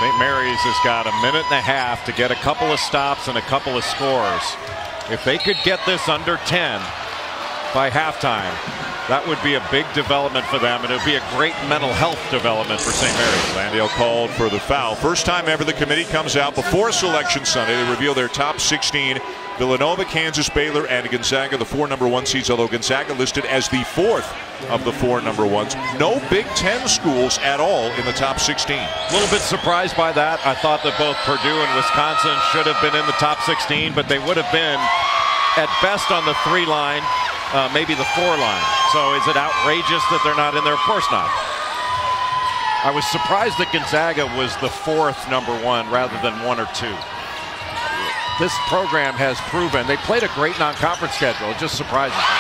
Speaker 10: St. Mary's has got a minute and a half to get a couple of stops and a couple of scores. If they could get this under 10 by halftime, that would be a big development for them, and it would be a great mental health development for St. Mary's.
Speaker 3: Landale called for the foul. First time ever the committee comes out before Selection Sunday. They reveal their top 16. Villanova, Kansas, Baylor, and Gonzaga, the 4 number 1 seeds, although Gonzaga listed as the 4th of the 4 number 1s. No Big Ten schools at all in the top 16.
Speaker 10: A little bit surprised by that. I thought that both Purdue and Wisconsin should have been in the top 16, but they would have been at best on the 3 line, maybe the 4 line. So is it outrageous that they're not in there? Of course not. I was surprised that Gonzaga was the 4th number 1 rather than 1 or 2. This program has proven they played a great non-conference schedule. It just surprises me.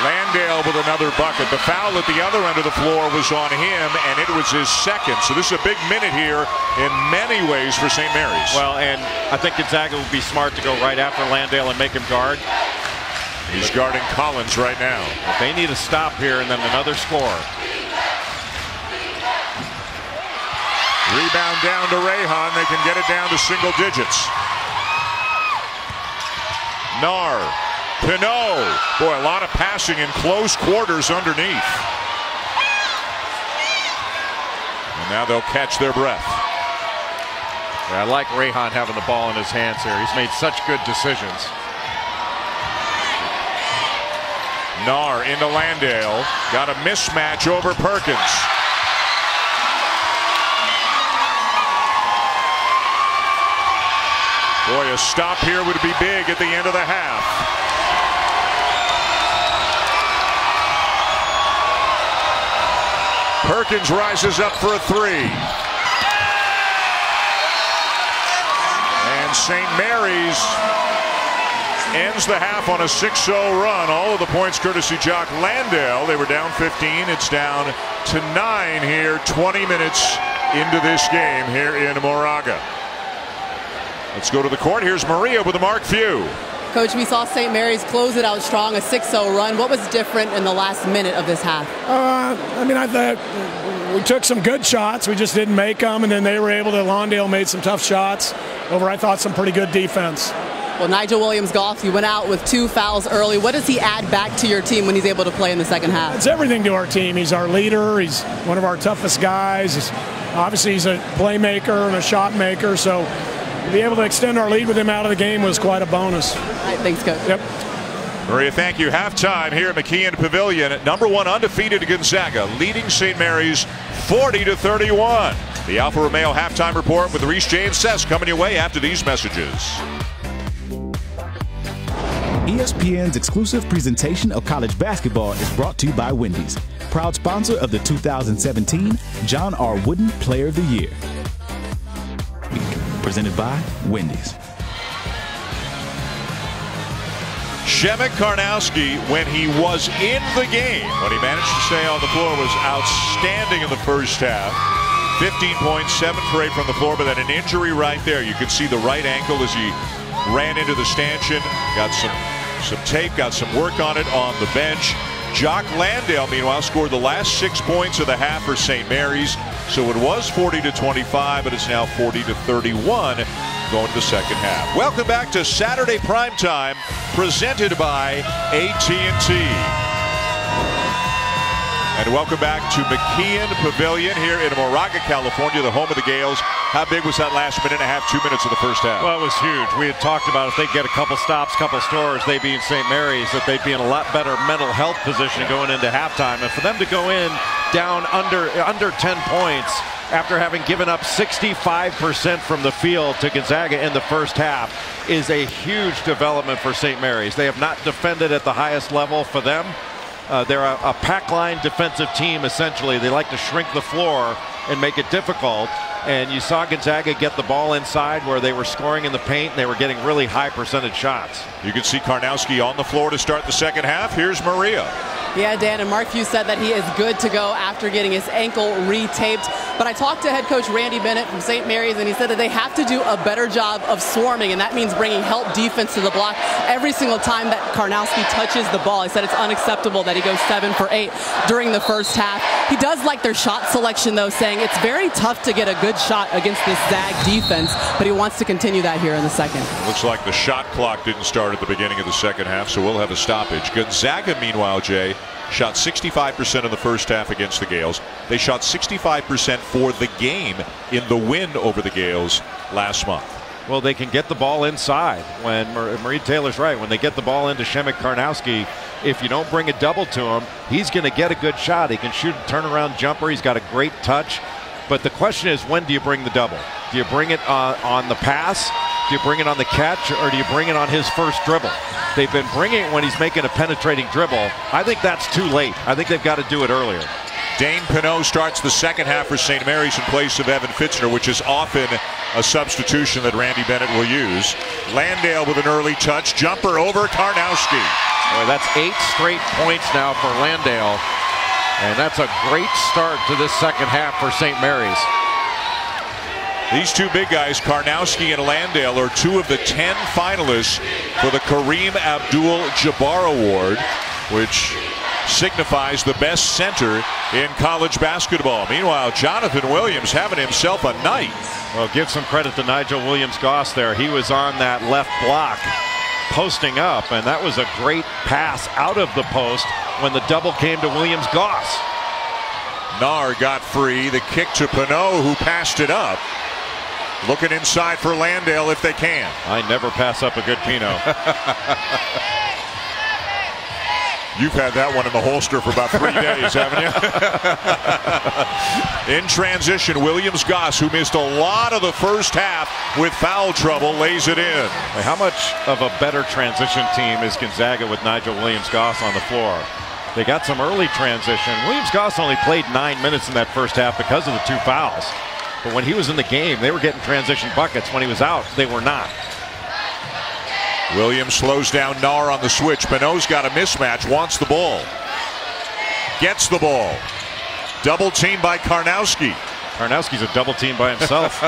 Speaker 3: Landale with another bucket. The foul at the other end of the floor was on him, and it was his second. So this is a big minute here in many ways for St. Mary's.
Speaker 10: Well, and I think Gonzaga would be smart to go right after Landale and make him guard.
Speaker 3: He's guarding Collins right now.
Speaker 10: But they need a stop here and then another score.
Speaker 3: Rebound down to Rayhan. They can get it down to single digits. Nar, Pinot. Boy, a lot of passing in close quarters underneath. And now they'll catch their breath.
Speaker 10: Yeah, I like Rayhan having the ball in his hands here. He's made such good decisions.
Speaker 3: Nar into Landale. Got a mismatch over Perkins. Boy, a stop here would be big at the end of the half. Perkins rises up for a 3. And St. Mary's ends the half on a 6-0 run. All of the points courtesy Jock Landale. They were down 15. It's down to 9 here, 20 minutes into this game here in Moraga. Let's go to the court. Here's Maria with the Mark Few.
Speaker 5: Coach, we saw St. Mary's close it out strong, a 6-0 run. What was different in the last minute of this half?
Speaker 13: I thought we took some good shots. We just didn't make them, and then they were able to. Lawndale made some tough shots over, I thought, some pretty good defense.
Speaker 5: Well, Nigel Williams-Goss, he went out with 2 fouls early. What does he add back to your team when he's able to play in the second half?
Speaker 13: It's everything to our team. He's our leader. He's one of our toughest guys. Obviously, he's a playmaker and a shot maker, so to be able to extend our lead with him out of the game was quite a bonus.
Speaker 5: All right, thanks, Coach.
Speaker 13: Yep.
Speaker 3: Maria, thank you. Halftime here at McKeon Pavilion. Number 1 undefeated Gonzaga, leading St. Mary's 40-31. The Alfa Romeo halftime report with Reese, Jay, and Sess coming your way after these messages.
Speaker 1: ESPN's exclusive presentation of college basketball is brought to you by Wendy's, proud sponsor of the 2017 John R. Wooden Player of the Year. Presented by Wendy's.
Speaker 3: Shemek Karnowski, when he was in the game, what he managed to stay on the floor was outstanding in the first half. 15 points, 7 for 8 from the floor, but then an injury right there. You could see the right ankle as he ran into the stanchion. Got some tape, got some work on it on the bench. Jock Landale, meanwhile, scored the last 6 points of the half for St. Mary's. So it was 40-25, but it's now 40-31 going to the second half. Welcome back to Saturday Primetime, presented by AT&T. And welcome back to McKeon Pavilion here in Moraga, California, the home of the Gales. How big was that last minute and a half, 2 minutes of the first half?
Speaker 10: Well, it was huge. We had talked about if they get a couple stops, couple scores, they being St. Mary's, that they'd be in a lot better mental health position going into halftime. And for them to go in down under 10 points after having given up 65% from the field to Gonzaga in the first half is a huge development for St. Mary's. They have not defended at the highest level for them. They're a pack line defensive team, essentially. They like to shrink the floor and make it difficult. And you saw Gonzaga get the ball inside where they were scoring in the paint, and they were getting really high percentage shots.
Speaker 3: You can see Karnowski on the floor to start the second half. Here's Maria.
Speaker 5: Yeah, Dan, and Mark Few said that he is good to go after getting his ankle retaped. But I talked to head coach Randy Bennett from St. Mary's, and he said that they have to do a better job of swarming, and that means bringing help defense to the block every single time that Karnowski touches the ball. He said it's unacceptable that he goes 7 for 8 during the first half. He does like their shot selection, though, saying it's very tough to get a good shot against this Zag defense, but he wants to continue that here in the second.
Speaker 3: Looks like the shot clock didn't start at the beginning of the second half, so we'll have a stoppage. Gonzaga, meanwhile, Jay, shot 65% in the first half against the Gales. They shot 65% for the game in the win over the Gales last month.
Speaker 10: Well, they can get the ball inside. When Marie Taylor's right, when they get the ball into Shemek Karnowski, if you don't bring a double to him, he's going to get a good shot. He can shoot a turnaround jumper. He's got a great touch. But the question is, when do you bring the double? Do you bring it on the pass? Do you bring it on the catch? Or do you bring it on his first dribble? They've been bringing it when he's making a penetrating dribble. I think that's too late. I think they've got to do it earlier.
Speaker 3: Dane Pinot starts the second half for St. Mary's in place of Evan Fitzner, which is often a substitution that Randy Bennett will use. Landale with an early touch. Jumper over Karnowski.
Speaker 10: Boy, that's 8 straight points now for Landale. And that's a great start to this second half for St. Mary's.
Speaker 3: These two big guys, Karnowski and Landale, are 2 of the 10 finalists for the Kareem Abdul-Jabbar Award, which signifies the best center in college basketball. Meanwhile, Jonathan Williams having himself a night.
Speaker 10: Well, give some credit to Nigel Williams-Goss there. He was on that left block posting up, and that was a great pass out of the post when the double came to Williams-Goss.
Speaker 3: Nar got free. The kick to Pinot, who passed it up. Looking inside for Landale if they can.
Speaker 10: I never pass up a good Pinot.
Speaker 3: You've had that one in the holster for about 3 days, haven't you? In transition, Williams-Goss, who missed a lot of the first half with foul trouble, lays it in.
Speaker 10: How much of a better transition team is Gonzaga with Nigel Williams-Goss on the floor? They got some early transition. Williams-Goss only played 9 minutes in that first half because of the 2 fouls. But when he was in the game, they were getting transition buckets. When he was out, they were not.
Speaker 3: Williams slows down Nar on the switch. Pinot's got a mismatch, wants the ball. Gets the ball. Double team by Karnowski.
Speaker 10: Karnowski's a double team by himself.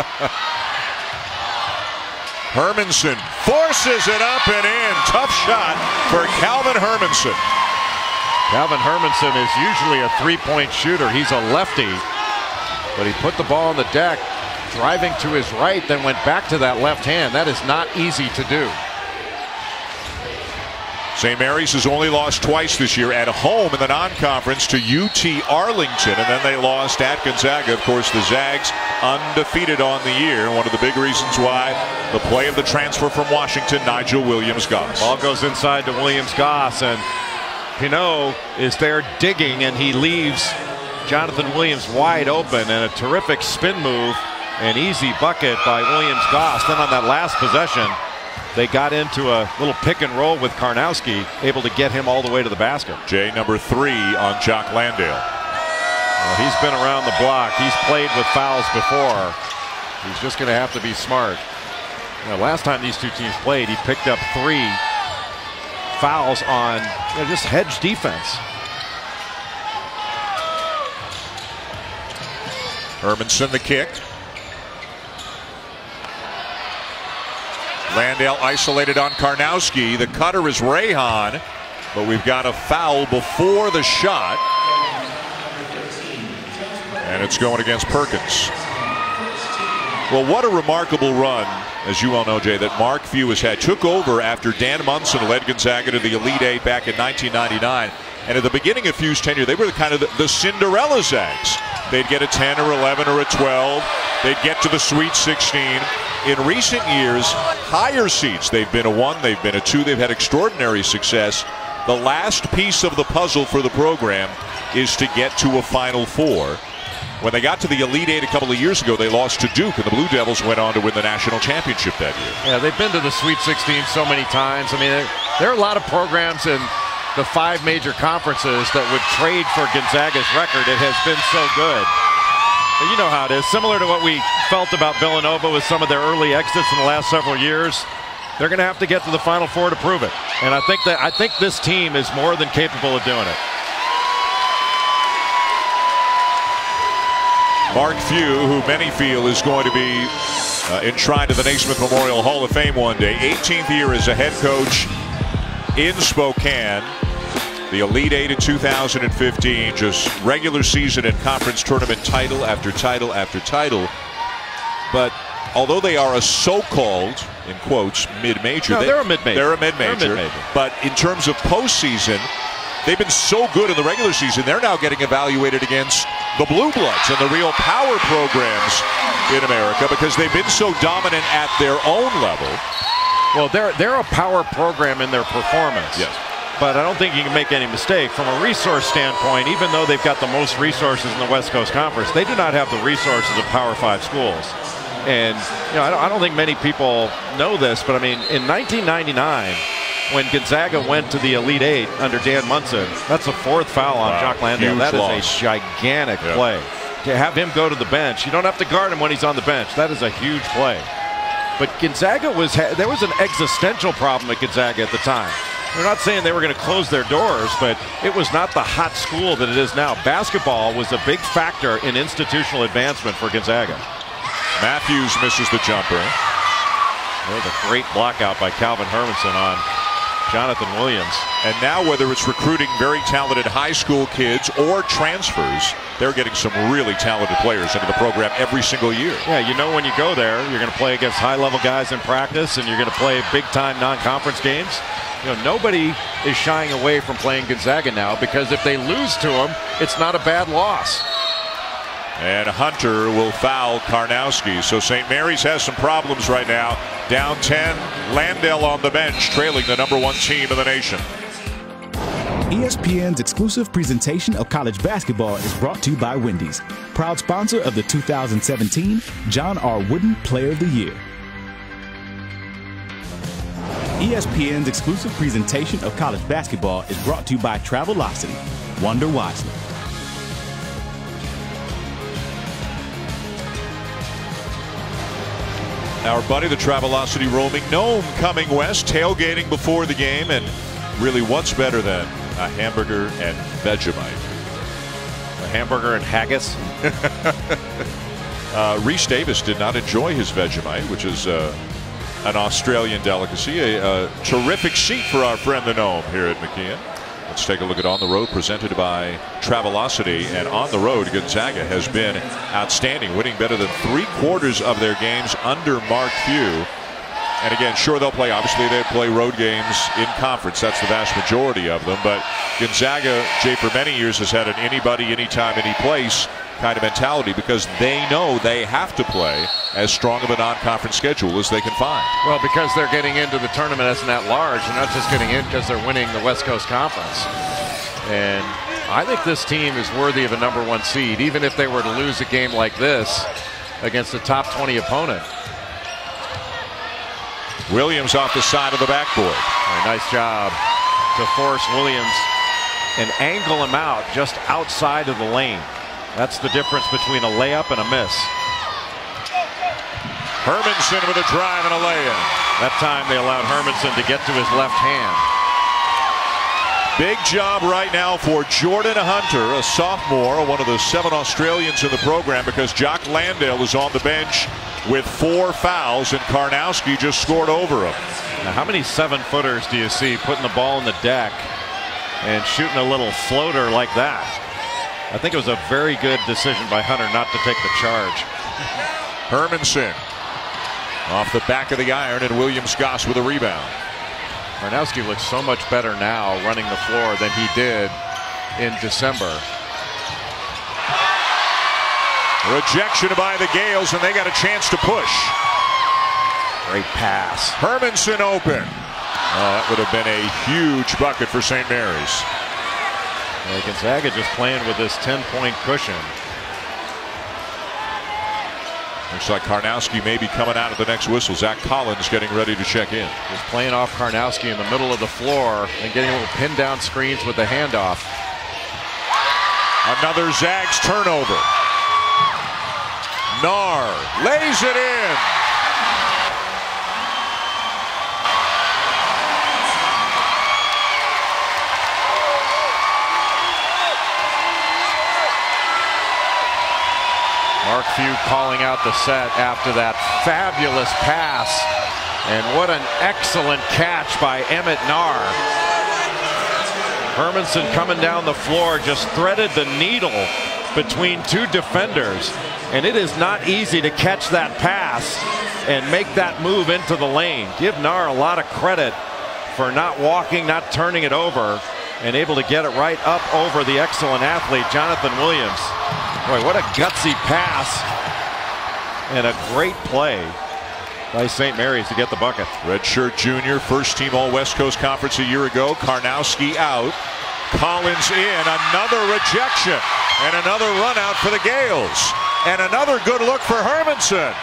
Speaker 3: Hermanson forces it up and in. Tough shot for Calvin Hermanson.
Speaker 10: Calvin Hermanson is usually a 3-point shooter. He's a lefty. But he put the ball on the deck, driving to his right, then went back to that left hand. That is not easy to do.
Speaker 3: St. Mary's has only lost twice this year, at home in the non-conference to UT Arlington, and then they lost at Gonzaga. Of course, the Zags undefeated on the year, and one of the big reasons why the play of the transfer from Washington, Nigel Williams-Goss.
Speaker 10: Ball goes inside to Williams-Goss, and Pinot is there digging, and he leaves Jonathan Williams wide open, and a terrific spin move, an easy bucket by Williams-Goss. Then on that last possession, they got into a little pick and roll with Karnowski, able to get him all the way to the basket.
Speaker 3: Jay, number 3 on Jock Landale.
Speaker 10: Well, he's been around the block. He's played with fouls before. He's just going to have to be smart. Last time these two teams played, he picked up 3 fouls on just hedge defense.
Speaker 3: Hermanson the kick. Landale isolated on Karnowski. The cutter is Rayhan, but we've got a foul before the shot. And it's going against Perkins. Well, what a remarkable run, as you all know, Jay, that Mark Few has had. Took over after Dan Munson led Gonzaga to the Elite Eight back in 1999. And at the beginning of Few's tenure, they were kind of the Cinderella Zags. They'd get a 10 or 11 or a 12. They'd get to the Sweet 16. In recent years, higher seeds. They've been a 1, they've been a 2. They've had extraordinary success. The last piece of the puzzle for the program is to get to a Final Four. When they got to the Elite Eight a couple of years ago, they lost to Duke, and the Blue Devils went on to win the national championship that year.
Speaker 10: Yeah, they've been to the Sweet 16 so many times. I mean, there are a lot of programs in the 5 major conferences that would trade for Gonzaga's record. It has been so good. But you know how it is. Similar to what we felt about Villanova with some of their early exits in the last several years. They're going to have to get to the Final Four to prove it. And I think this team is more than capable of doing it.
Speaker 3: Mark Few, who many feel is going to be enshrined in the Naismith Memorial Hall of Fame one day. 18th year as a head coach in Spokane. The Elite Eight in 2015, just regular season and conference tournament title after title after title. But although they are a so-called, in quotes, mid-major.
Speaker 10: No, they're a mid-major.
Speaker 3: They're a mid-major. But in terms of postseason, they've been so good in the regular season, they're now getting evaluated against the Blue Bloods and the real power programs in America because they've been so dominant at their own level.
Speaker 10: Well, they're a power program in their performance.
Speaker 3: Yes.
Speaker 10: But I don't think you can make any mistake. From a resource standpoint, even though they've got the most resources in the West Coast Conference, they do not have the resources of Power 5 schools. And I don't think many people know this, but I mean, in 1999, when Gonzaga went to the Elite Eight under Dan Munson, that's the 4th foul on Jock Landale. That is a gigantic play. To have him go to the bench, you don't have to guard him when he's on the bench. That is a huge play. But Gonzaga there was an existential problem at Gonzaga at the time. We're not saying they were going to close their doors, but it was not the hot school that it is now. Basketball was a big factor in institutional advancement for Gonzaga.
Speaker 3: Matthews misses the jumper.
Speaker 10: There's a great block out by Calvin Hermanson on Jonathan Williams.
Speaker 3: And now whether it's recruiting very talented high school kids or transfers, they're getting some really talented players into the program every single year.
Speaker 10: Yeah, you know when you go there, you're going to play against high-level guys in practice, and you're going to play big-time non-conference games. Nobody is shying away from playing Gonzaga now because if they lose to them, it's not a bad loss.
Speaker 3: And Hunter will foul Karnowski. So St. Mary's has some problems right now. Down 10, Landale on the bench, trailing the #1 team in the nation.
Speaker 1: ESPN's exclusive presentation of college basketball is brought to you by Wendy's, proud sponsor of the 2017 John R. Wooden Player of the Year. ESPN's exclusive presentation of college basketball is brought to you by Travelocity. Wonder wisely.
Speaker 3: Our buddy, the Travelocity roaming gnome, coming west, tailgating before the game, and really what's better than a hamburger and Vegemite?
Speaker 10: A hamburger and haggis?
Speaker 3: Reese Davis did not enjoy his Vegemite, which is an Australian delicacy. A terrific seat for our friend the gnome here at McKeon. Let's take a look at On the Road, presented by Travelocity. And on the road, Gonzaga has been outstanding, winning better than 3/4 of their games under Mark Few. And again, sure, they'll play, obviously they play road games in conference. That's the vast majority of them. But Gonzaga, Jay, for many years has had an anybody, anytime, any place kind of mentality because they know they have to play as strong of a non-conference schedule as they can find.
Speaker 10: Well, because they're getting into the tournament as an at-large. They're not just getting in because they're winning the West Coast Conference. And I think this team is worthy of a #1 seed, even if they were to lose a game like this against a top 20 opponent.
Speaker 3: Williams off the side of the backboard.
Speaker 10: Nice job to force Williams and angle him out just outside of the lane. That's the difference between a layup and a miss.
Speaker 3: Hermanson with a drive and a lay-in.
Speaker 10: That time they allowed Hermanson to get to his left hand.
Speaker 3: Big job right now for Jordan Hunter, a sophomore, one of the 7 Australians in the program, because Jock Landale is on the bench with 4 fouls, and Karnowski just scored over him.
Speaker 10: Now, how many 7-footers do you see putting the ball in the deck and shooting a little floater like that? I think it was a very good decision by Hunter not to take the charge.
Speaker 3: Hermanson off the back of the iron, and Williams-Goss with a rebound.
Speaker 10: Karnowski looks so much better now running the floor than he did in December.
Speaker 3: Rejection by the Gales, and they got a chance to push.
Speaker 10: Great pass.
Speaker 3: Hermanson open. That would have been a huge bucket for St. Mary's.
Speaker 10: Well, Gonzaga just playing with this 10-point cushion.
Speaker 3: Looks like Karnowski may be coming out of the next whistle. Zach Collins getting ready to check in.
Speaker 10: Just playing off Karnowski in the middle of the floor and getting little pin down screens with the handoff.
Speaker 3: Another Zags turnover. Nar lays it in.
Speaker 10: Mark Few calling out the set after that fabulous pass. And what an excellent catch by Emmett Nar. Hermanson coming down the floor just threaded the needle between two defenders. And it is not easy to catch that pass and make that move into the lane. Give Nar a lot of credit for not walking, not turning it over, and able to get it right up over the excellent athlete, Jonathan Williams. Boy, what a gutsy pass and a great play by St. Mary's to get the bucket.
Speaker 3: Redshirt junior, first team All West Coast Conference a year ago. Karnowski out. Collins in. Another rejection and another run out for the Gales. And another good look for Hermanson.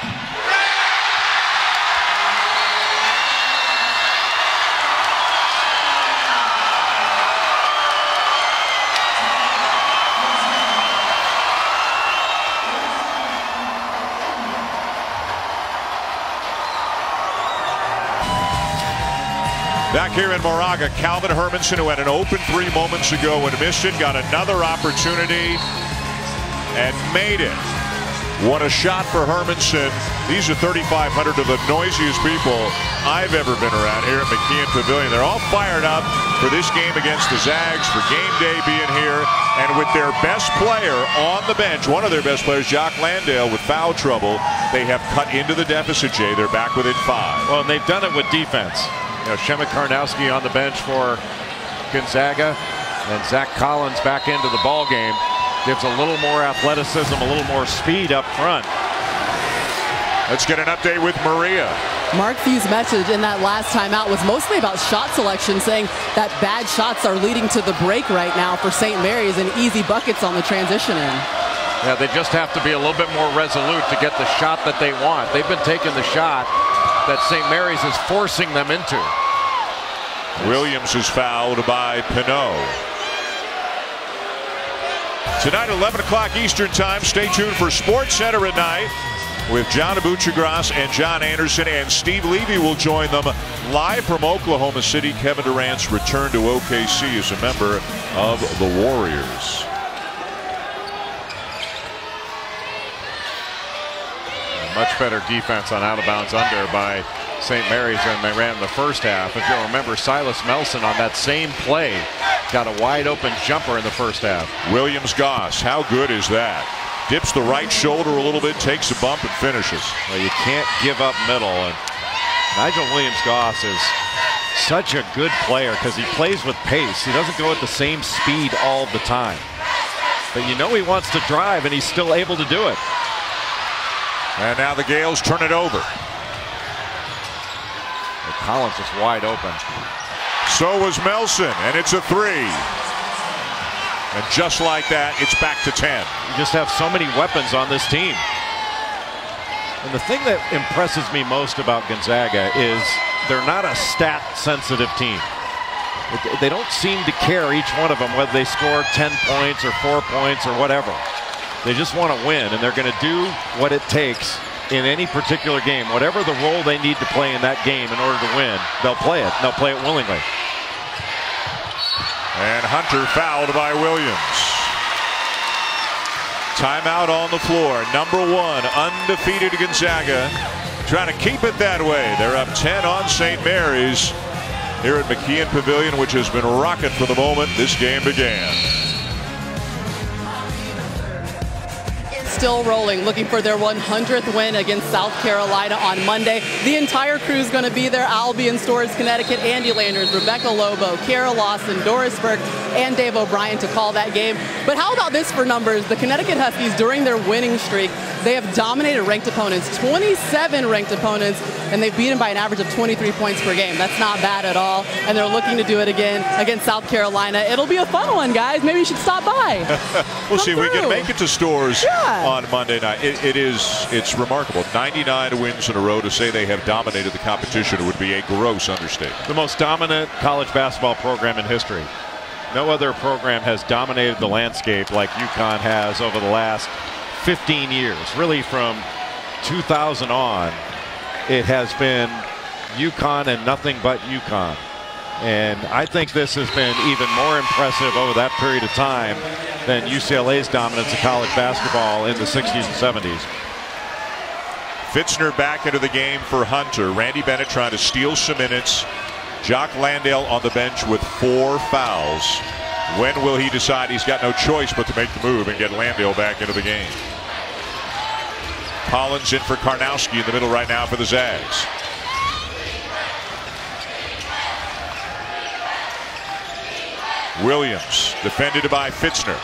Speaker 3: Back here in Moraga, Calvin Hermanson, who had an open three moments ago and missed it, got another opportunity and made it. What a shot for Hermanson. These are 3,500 of the noisiest people I've ever been around here at McKeon Pavilion. They're all fired up for this game against the Zags, for game day being here, and with their best player on the bench, one of their best players, Jock Landale, with foul trouble, they have cut into the deficit, Jay. They're back within 5.
Speaker 10: Well, and they've done it with defense. You know, Shemek Karnowski on the bench for Gonzaga, and Zach Collins back into the ball game. Gives a little more athleticism, a little more speed up front.
Speaker 3: Let's get an update with Maria.
Speaker 5: Mark Few's message in that last timeout was mostly about shot selection, saying that bad shots are leading to the break right now for St. Mary's and easy buckets on the transition end.
Speaker 10: Yeah, they just have to be a little bit more resolute to get the shot that they want. They've been taking the shot that St. Mary's is forcing them into.
Speaker 3: Williams is fouled by Pinot. Tonight, 11 o'clock Eastern Time. Stay tuned for Sports Center at night with John Abuchagras and John Anderson, and Steve Levy will join them live from Oklahoma City. Kevin Durant's return to OKC as a member of the Warriors.
Speaker 10: Much better defense on out-of-bounds under by St. Mary's than they ran in the first half. If you'll remember, Silas Melson on that same play got a wide-open jumper in the first half.
Speaker 3: Williams-Goss, how good is that? Dips the right shoulder a little bit, takes a bump, and finishes.
Speaker 10: Well, you can't give up middle. And Nigel Williams-Goss is such a good player because he plays with pace. He doesn't go at the same speed all the time. But you know he wants to drive, and he's still able to do it.
Speaker 3: And now the Gales turn it over.
Speaker 10: Collins is wide open.
Speaker 3: So was Melson, and it's a 3. And just like that, it's back to 10.
Speaker 10: You just have so many weapons on this team. And the thing that impresses me most about Gonzaga is they're not a stat-sensitive team. They don't seem to care, each one of them, whether they score 10 points or 4 points or whatever. They just want to win, and they're going to do what it takes in any particular game. Whatever the role they need to play in that game in order to win, they'll play it. They'll play it willingly.
Speaker 3: And Hunter fouled by Williams. Timeout on the floor. Number 1, undefeated Gonzaga, trying to keep it that way. They're up 10 on St. Mary's here at McKeon Pavilion, which has been rocking for the moment this game began.
Speaker 5: still rolling, looking for their 100th win against South Carolina on Monday. The entire crew is going to be there. I'll be in Storrs, Connecticut. Andy Landers, Rebecca Lobo, Kara Lawson, Doris Burke, and Dave O'Brien to call that game. But how about this for numbers? The Connecticut Huskies, during their winning streak, they have dominated ranked opponents, 27 ranked opponents, and they've beaten by an average of 23 points per game. That's not bad at all, and they're looking to do it again against South Carolina. It'll be a fun one, guys. Maybe you should stop by.
Speaker 3: We'll see if we can make it to Storrs on Monday night. It's remarkable. 99 wins in a row. To say they have dominated the competition would be a gross understatement.
Speaker 10: The most dominant college basketball program in history. No other program has dominated the landscape like UConn has over the last 15 years. Really, from 2000 on, it has been UConn and nothing but UConn. And I think this has been even more impressive over that period of time than UCLA's dominance of college basketball in the 60s and 70s.
Speaker 3: Fitzner back into the game for Hunter. Randy Bennett trying to steal some minutes. Jock Landale on the bench with 4 fouls. When will he decide he's got no choice but to make the move and get Landale back into the game? Collins in for Karnowski in the middle right now for the Zags. Williams defended by Fitzner.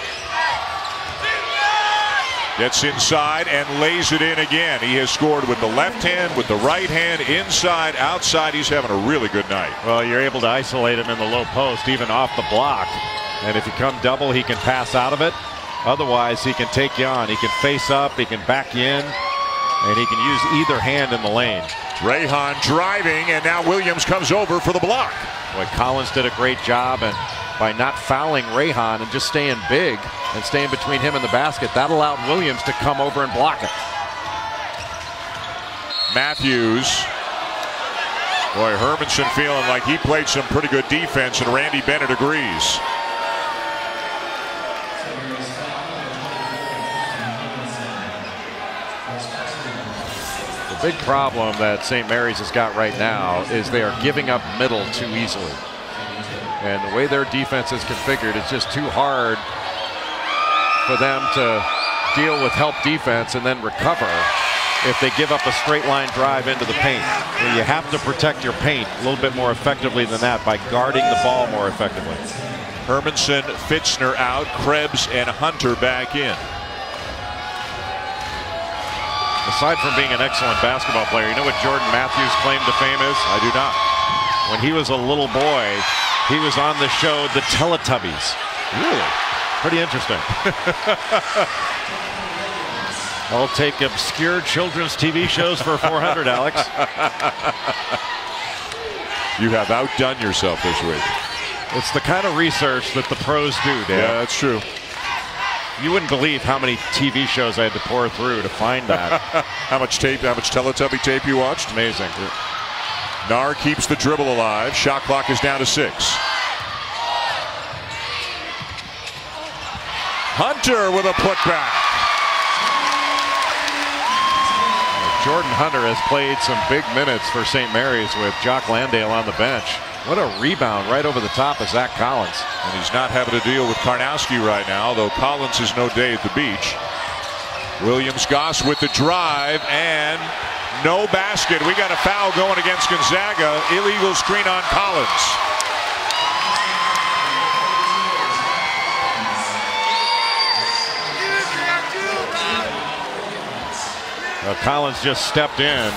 Speaker 3: Gets inside and lays it in again. He has scored with the left hand, with the right hand, inside, outside. He's having a really good night.
Speaker 10: Well, you're able to isolate him in the low post, even off the block. And if you come double, he can pass out of it. Otherwise, he can take you on. He can face up, he can back you in, and he can use either hand in the lane.
Speaker 3: Rayhan driving, and now Williams comes over for the block.
Speaker 10: Boy, Collins did a great job, and by not fouling Rayhan and just staying big and staying between him and the basket, that allowed Williams to come over and block it.
Speaker 3: Matthews. Boy, Hermanson feeling like he played some pretty good defense, and Randy Bennett agrees.
Speaker 10: The big problem that St. Mary's has got right now is they are giving up middle too easily. And the way their defense is configured, it's just too hard for them to deal with help defense and then recover if they give up a straight line drive into the paint. And you have to protect your paint a little bit more effectively than that by guarding the ball more effectively.
Speaker 3: Hermanson, Fitzner out, Krebs and Hunter back in.
Speaker 10: Aside from being an excellent basketball player, you know what Jordan Matthews' claim to fame is?
Speaker 3: I do not.
Speaker 10: When he was a little boy, he was on the show The Teletubbies.
Speaker 3: Really?
Speaker 10: Pretty interesting. I'll take obscure children's TV shows for 400, Alex.
Speaker 3: You have outdone yourself this week.
Speaker 10: It's the kind of research that the pros do, Dan.
Speaker 3: Yeah, that's true.
Speaker 10: You wouldn't believe how many TV shows I had to pour through to find that.
Speaker 3: How much Teletubby tape you watched?
Speaker 10: Amazing.
Speaker 3: Nar keeps the dribble alive. Shot clock is down to 6. Hunter with a putback.
Speaker 10: Jordan Hunter has played some big minutes for St. Mary's with Jock Landale on the bench. What a rebound right over the top of Zach Collins.
Speaker 3: And he's not having to deal with Karnowski right now, though Collins is no day at the beach. Williams Goss with the drive and no basket. We got a foul going against Gonzaga. Illegal screen on Collins.
Speaker 10: Well, Collins just stepped in.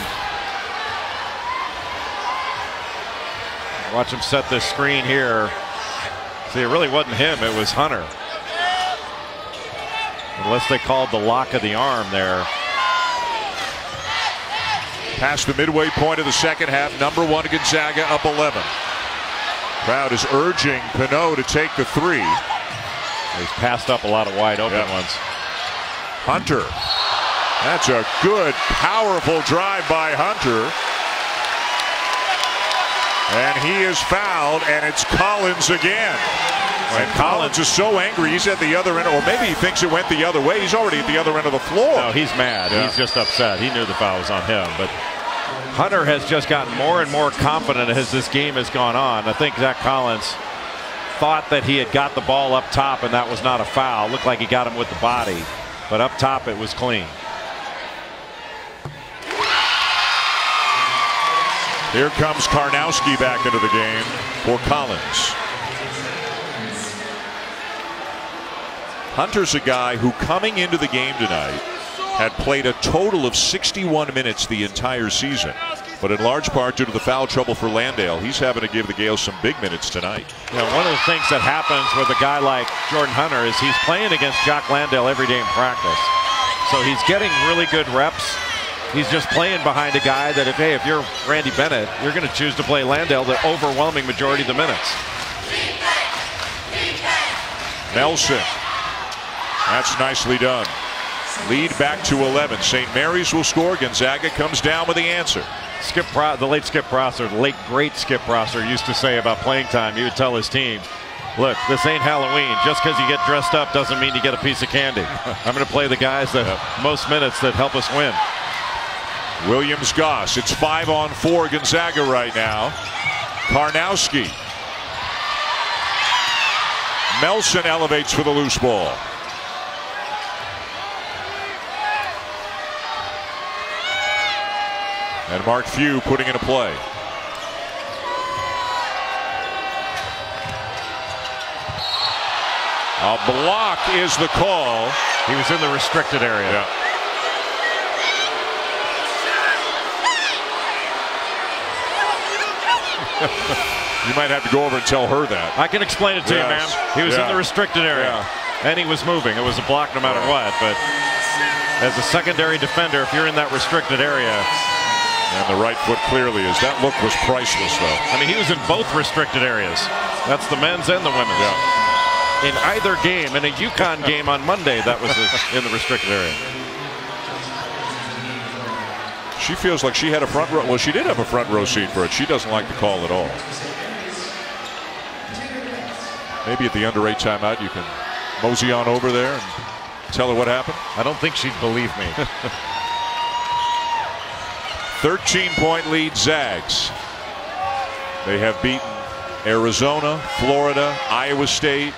Speaker 10: Watch him set this screen here. See, it really wasn't him, it was Hunter. Unless they called the lock of the arm there.
Speaker 3: Past the midway point of the second half, number 1 Gonzaga up 11. Crowd is urging Pinot to take the 3.
Speaker 10: He's passed up a lot of wide open ones.
Speaker 3: Hunter. That's a good, powerful drive by Hunter. And he is fouled, and it's Collins again. And Collins is so angry, he's at the other end, or maybe he thinks it went the other way. He's already at the other end of the floor.
Speaker 10: No, he's mad. Yeah. He's just upset. He knew the foul was on him. But Hunter has just gotten more and more confident as this game has gone on. I think Zach Collins thought that he had got the ball up top, and that was not a foul. Looked like he got him with the body. but up top it was clean.
Speaker 3: Here comes Karnowski back into the game for Collins. Hunter's a guy who, coming into the game tonight, had played a total of 61 minutes the entire season. But in large part due to the foul trouble for Landale, he's having to give the Gales some big minutes tonight.
Speaker 10: You know, one of the things that happens with a guy like Jordan Hunter is he's playing against Jock Landale every day in practice. So he's getting really good reps. He's just playing behind a guy that if you're Randy Bennett, you're going to choose to play Landale the overwhelming majority of the minutes.
Speaker 3: Nelson. That's nicely done. Lead back to 11. St. Mary's will score. Gonzaga comes down with the answer.
Speaker 10: The late Skip Prosser, the late great Skip Prosser used to say about playing time, he would tell his team, look, this ain't Halloween. Just because you get dressed up doesn't mean you get a piece of candy. I'm going to play the guys that most minutes that help us win.
Speaker 3: Williams-Goss. It's 5-on-4 Gonzaga right now. Karnowski. Melson elevates for the loose ball. And Mark Few putting in a play. A block is the call.
Speaker 10: He was in the restricted area.
Speaker 3: Yeah. You might have to go over and tell her that.
Speaker 10: I can explain it to you, ma'am. He was in the restricted area. And he was moving. It was a block no matter what. But as a secondary defender, if you're in that restricted area.
Speaker 3: And the right foot clearly is. That look was priceless, though.
Speaker 10: I mean, he was in both restricted areas. That's the men's and the women's.
Speaker 3: Yeah.
Speaker 10: In either game, in a UConn game on Monday, that was in the restricted area.
Speaker 3: She feels like she had a front row. Well, she did have a front row seat for it. She doesn't like the call at all. Maybe at the under 8 timeout, you can mosey on over there and tell her what happened.
Speaker 10: I don't think she'd believe me.
Speaker 3: 13-point lead Zags. They have beaten Arizona, Florida, Iowa State,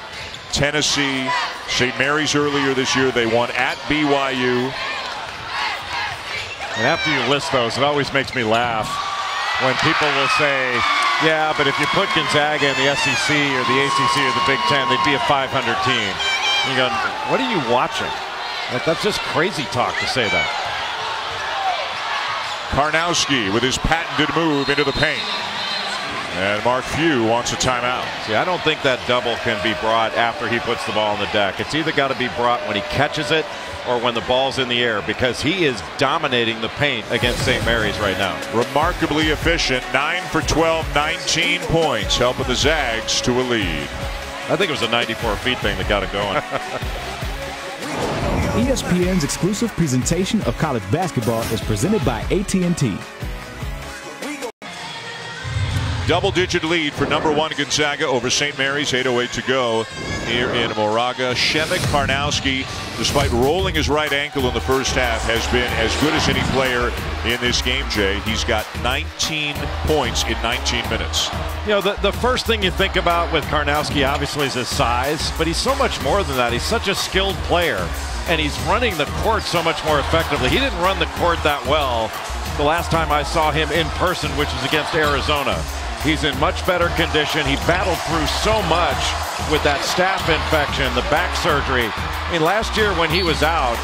Speaker 3: Tennessee, St. Mary's earlier this year. They won at BYU.
Speaker 10: And after you list those, it always makes me laugh when people will say, yeah, but if you put Gonzaga in the SEC or the ACC or the Big Ten, they'd be a 500 team. And you go, what are you watching? Like, that's just crazy talk to say that.
Speaker 3: Karnowski with his patented move into the paint. And Mark Few wants a timeout.
Speaker 10: See, I don't think that double can be brought after he puts the ball on the deck. It's either got to be brought when he catches it or when the ball's in the air, because he is dominating the paint against St. Mary's right now.
Speaker 3: Remarkably efficient. 9 for 12, 19 points, helping the Zags to a lead.
Speaker 10: I think it was a 94 feet thing that got it going.
Speaker 1: ESPN's exclusive presentation of college basketball is presented by AT&T.
Speaker 3: Double-digit lead for #1 Gonzaga over St. Mary's. 8:08 to go here in Moraga. Shemek Karnowski, despite rolling his right ankle in the first half, has been as good as any player in this game, Jay. He's got 19 points in 19 minutes.
Speaker 10: You know, the first thing you think about with Karnowski obviously is his size, but he's so much more than that. He's such a skilled player, and he's running the court so much more effectively. He didn't run the court that well the last time I saw him in person, which was against Arizona. He's in much better condition. He battled through so much with that staph infection, the back surgery. I mean, last year when he was out,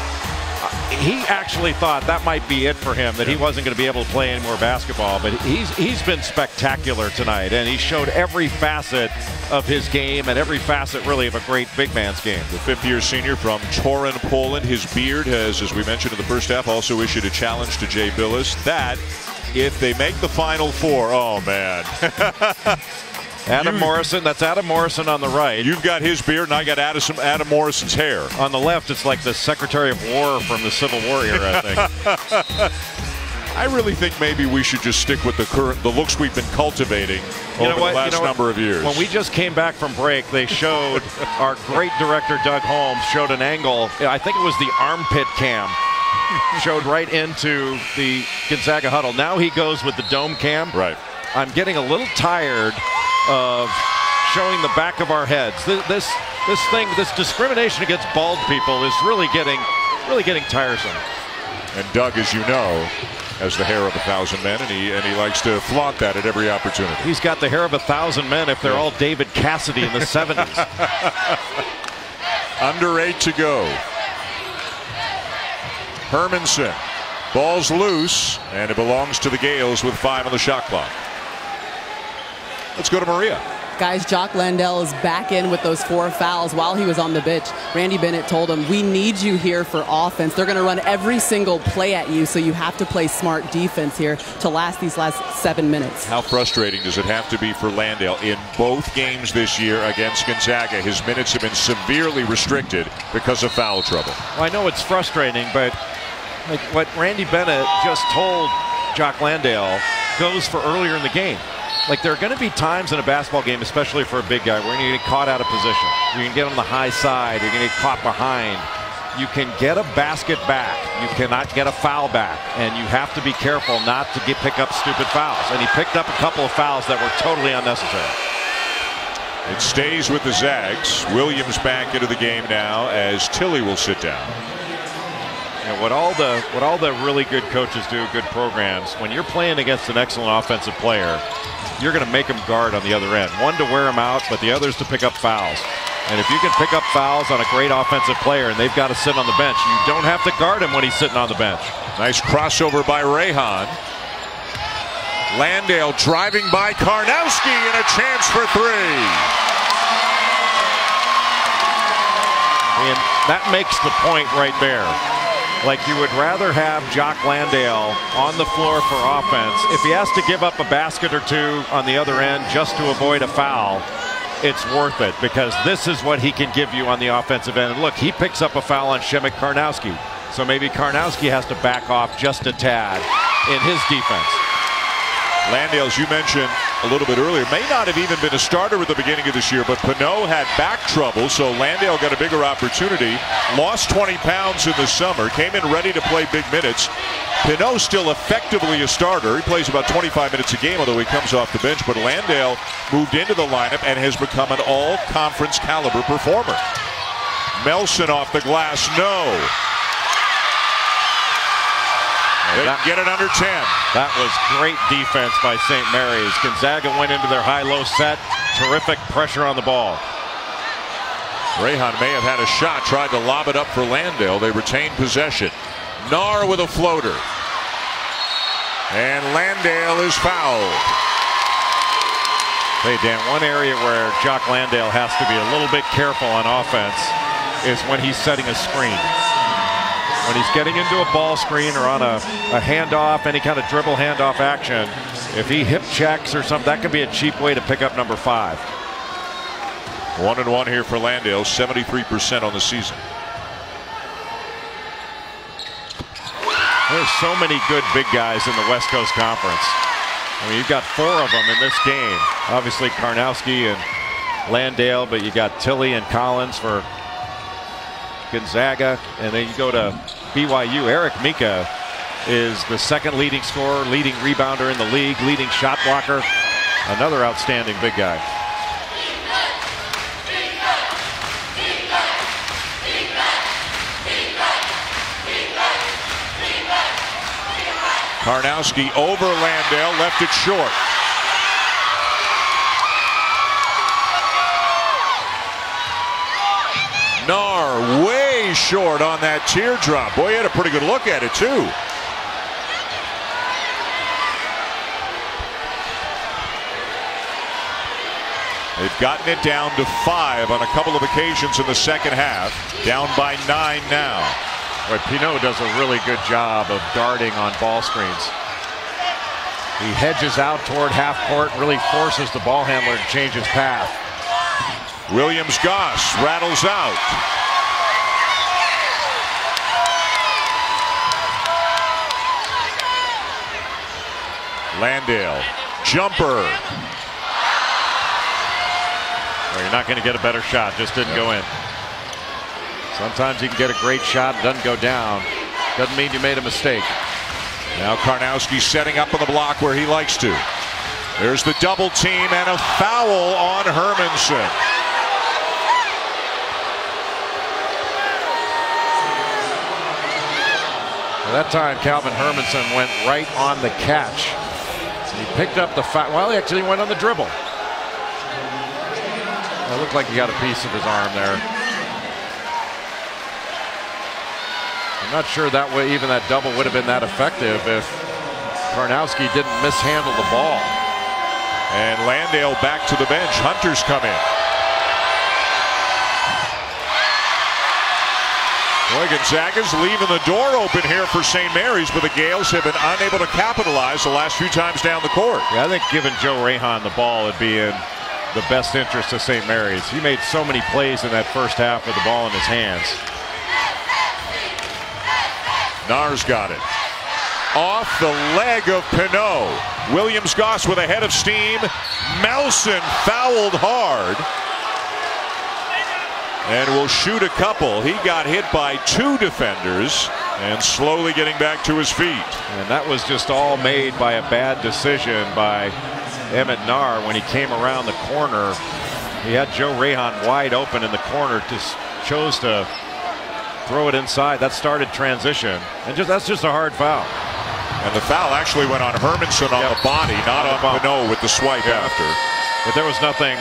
Speaker 10: he actually thought that might be it for him, that he wasn't going to be able to play any more basketball. But he's been spectacular tonight, and he showed every facet of his game and every facet, really, of a great big man's game.
Speaker 3: The fifth-year senior from Torun, Poland. His beard has, as we mentioned in the first half, also issued a challenge to Jay Billis that if they make the Final Four, oh, man.
Speaker 10: Adam Morrison, that's Adam Morrison on the right.
Speaker 3: You've got his beard, and I got Adam Morrison's hair.
Speaker 10: On the left, it's like the Secretary of War from the Civil War era, I think.
Speaker 3: I really think maybe we should just stick with the looks we've been cultivating over the last number of years.
Speaker 10: When we just came back from break, they showed, our great director, Doug Holmes, showed an angle, I think it was the armpit cam, showed right into the Gonzaga huddle. Now he goes with the dome cam.
Speaker 3: Right.
Speaker 10: I'm getting a little tired of showing the back of our heads. This discrimination against bald people is really getting really getting tiresome.
Speaker 3: And Doug, as you know, has the hair of 1,000 men, and he likes to flaunt that at every opportunity.
Speaker 10: He's got the hair of 1,000 men if they're all David Cassidy in the 70s.
Speaker 3: Under 8 to go. Hermanson. Ball's loose, and it belongs to the Gales with 5 on the shot clock. Let's go to Maria.
Speaker 5: Guys, Jock Landale is back in with those 4 fouls while he was on the bench. Randy Bennett told him, we need you here for offense. They're going to run every single play at you, so you have to play smart defense here to last these last 7 minutes.
Speaker 3: How frustrating does it have to be for Landale? In both games this year against Gonzaga, his minutes have been severely restricted because of foul trouble.
Speaker 10: Well, I know it's frustrating, but like what Randy Bennett just told Jock Landale goes for earlier in the game. Like, there are going to be times in a basketball game, especially for a big guy, where you're going to get caught out of position. You're going to get on the high side. You're going to get caught behind. You can get a basket back. You cannot get a foul back. And you have to be careful not to pick up stupid fouls. And he picked up a couple of fouls that were totally unnecessary.
Speaker 3: It stays with the Zags. Williams back into the game now as Tilly will sit down.
Speaker 10: You know, what all the really good coaches do, good programs, when you're playing against an excellent offensive player, you're going to make them guard on the other end. One to wear them out, but the other is to pick up fouls. And if you can pick up fouls on a great offensive player and they've got to sit on the bench, you don't have to guard him when he's sitting on the bench.
Speaker 3: Nice crossover by Rehan. Landale driving by Karnowski and a chance for 3.
Speaker 10: And that makes the point right there. Like, you would rather have Jock Landale on the floor for offense. If he has to give up a basket or 2 on the other end just to avoid a foul, it's worth it, because this is what he can give you on the offensive end. And look, he picks up a foul on Shemek Karnowski. So maybe Karnowski has to back off just a tad in his defense.
Speaker 3: Landale, as you mentioned a little bit earlier, may not have even been a starter at the beginning of this year, but Pinot had back trouble, so Landale got a bigger opportunity. Lost 20 pounds in the summer, came in ready to play big minutes. Pinot still effectively a starter. He plays about 25 minutes a game, although he comes off the bench, but Landale moved into the lineup and has become an all-conference caliber performer. Melson off the glass, no. They get it under 10.
Speaker 10: That was great defense by St. Mary's. Gonzaga went into their high-low set. Terrific pressure on the ball.
Speaker 3: Rehan may have had a shot, tried to lob it up for Landale. They retained possession. Nar with a floater. And Landale is fouled.
Speaker 10: Hey, Dan, one area where Jock Landale has to be a little bit careful on offense is when he's setting a screen. When he's getting into a ball screen or on a handoff, any kind of dribble handoff action, if he hip checks or something, that could be a cheap way to pick up number 5.
Speaker 3: 1-1 here for Landale, 73% on the season.
Speaker 10: There's so many good big guys in the West Coast Conference. I mean, you've got 4 of them in this game. Obviously Karnowski and Landale, but you got Tilly and Collins for Gonzaga, and then you go to BYU. Eric Mika is the 2nd leading scorer, leading rebounder in the league, leading shot blocker. Another outstanding big guy.
Speaker 3: Karnowski over Landale, left it short. Nar way short on that teardrop. Boy, he had a pretty good look at it, too. They've gotten it down to 5 on a couple of occasions in the second half. Down by 9 now.
Speaker 10: Right, Pinot does a really good job of guarding on ball screens. He hedges out toward half court and really forces the ball handler to change his path.
Speaker 3: Williams Goss rattles out. Landale, jumper.
Speaker 10: Well, you're not going to get a better shot, just didn't go in. Sometimes you can get a great shot, doesn't go down. Doesn't mean you made a mistake.
Speaker 3: Now Karnowski setting up on the block where he likes to. There's the double team and a foul on Hermanson.
Speaker 10: That time, Calvin Hermanson went right on the catch. He picked up the foul. Well, he actually went on the dribble. It looked like he got a piece of his arm there. I'm not sure that way even that double would have been that effective if Karnowski didn't mishandle the ball.
Speaker 3: And Landale back to the bench. Hunter's come in. Boy, Gonzaga's leaving the door open here for St. Mary's, but the Gales have been unable to capitalize the last few times down the court.
Speaker 10: Yeah, I think giving Joe Rahan the ball would be in the best interest of St. Mary's. He made so many plays in that first half with the ball in his hands.
Speaker 3: Nars got it. Off the leg of Pinot. Williams-Goss with a head of steam. Melson fouled hard. And will shoot a couple. He got hit by 2 defenders and slowly getting back to his feet.
Speaker 10: And that was just all made by a bad decision by Emmett Nar when he came around the corner. He had Joe Rahan wide open in the corner, just chose to throw it inside. That started transition. And that's just a hard foul.
Speaker 3: And the foul actually went on Hermanson on the body, not on Pinot with the swipe after.
Speaker 10: But there was nothing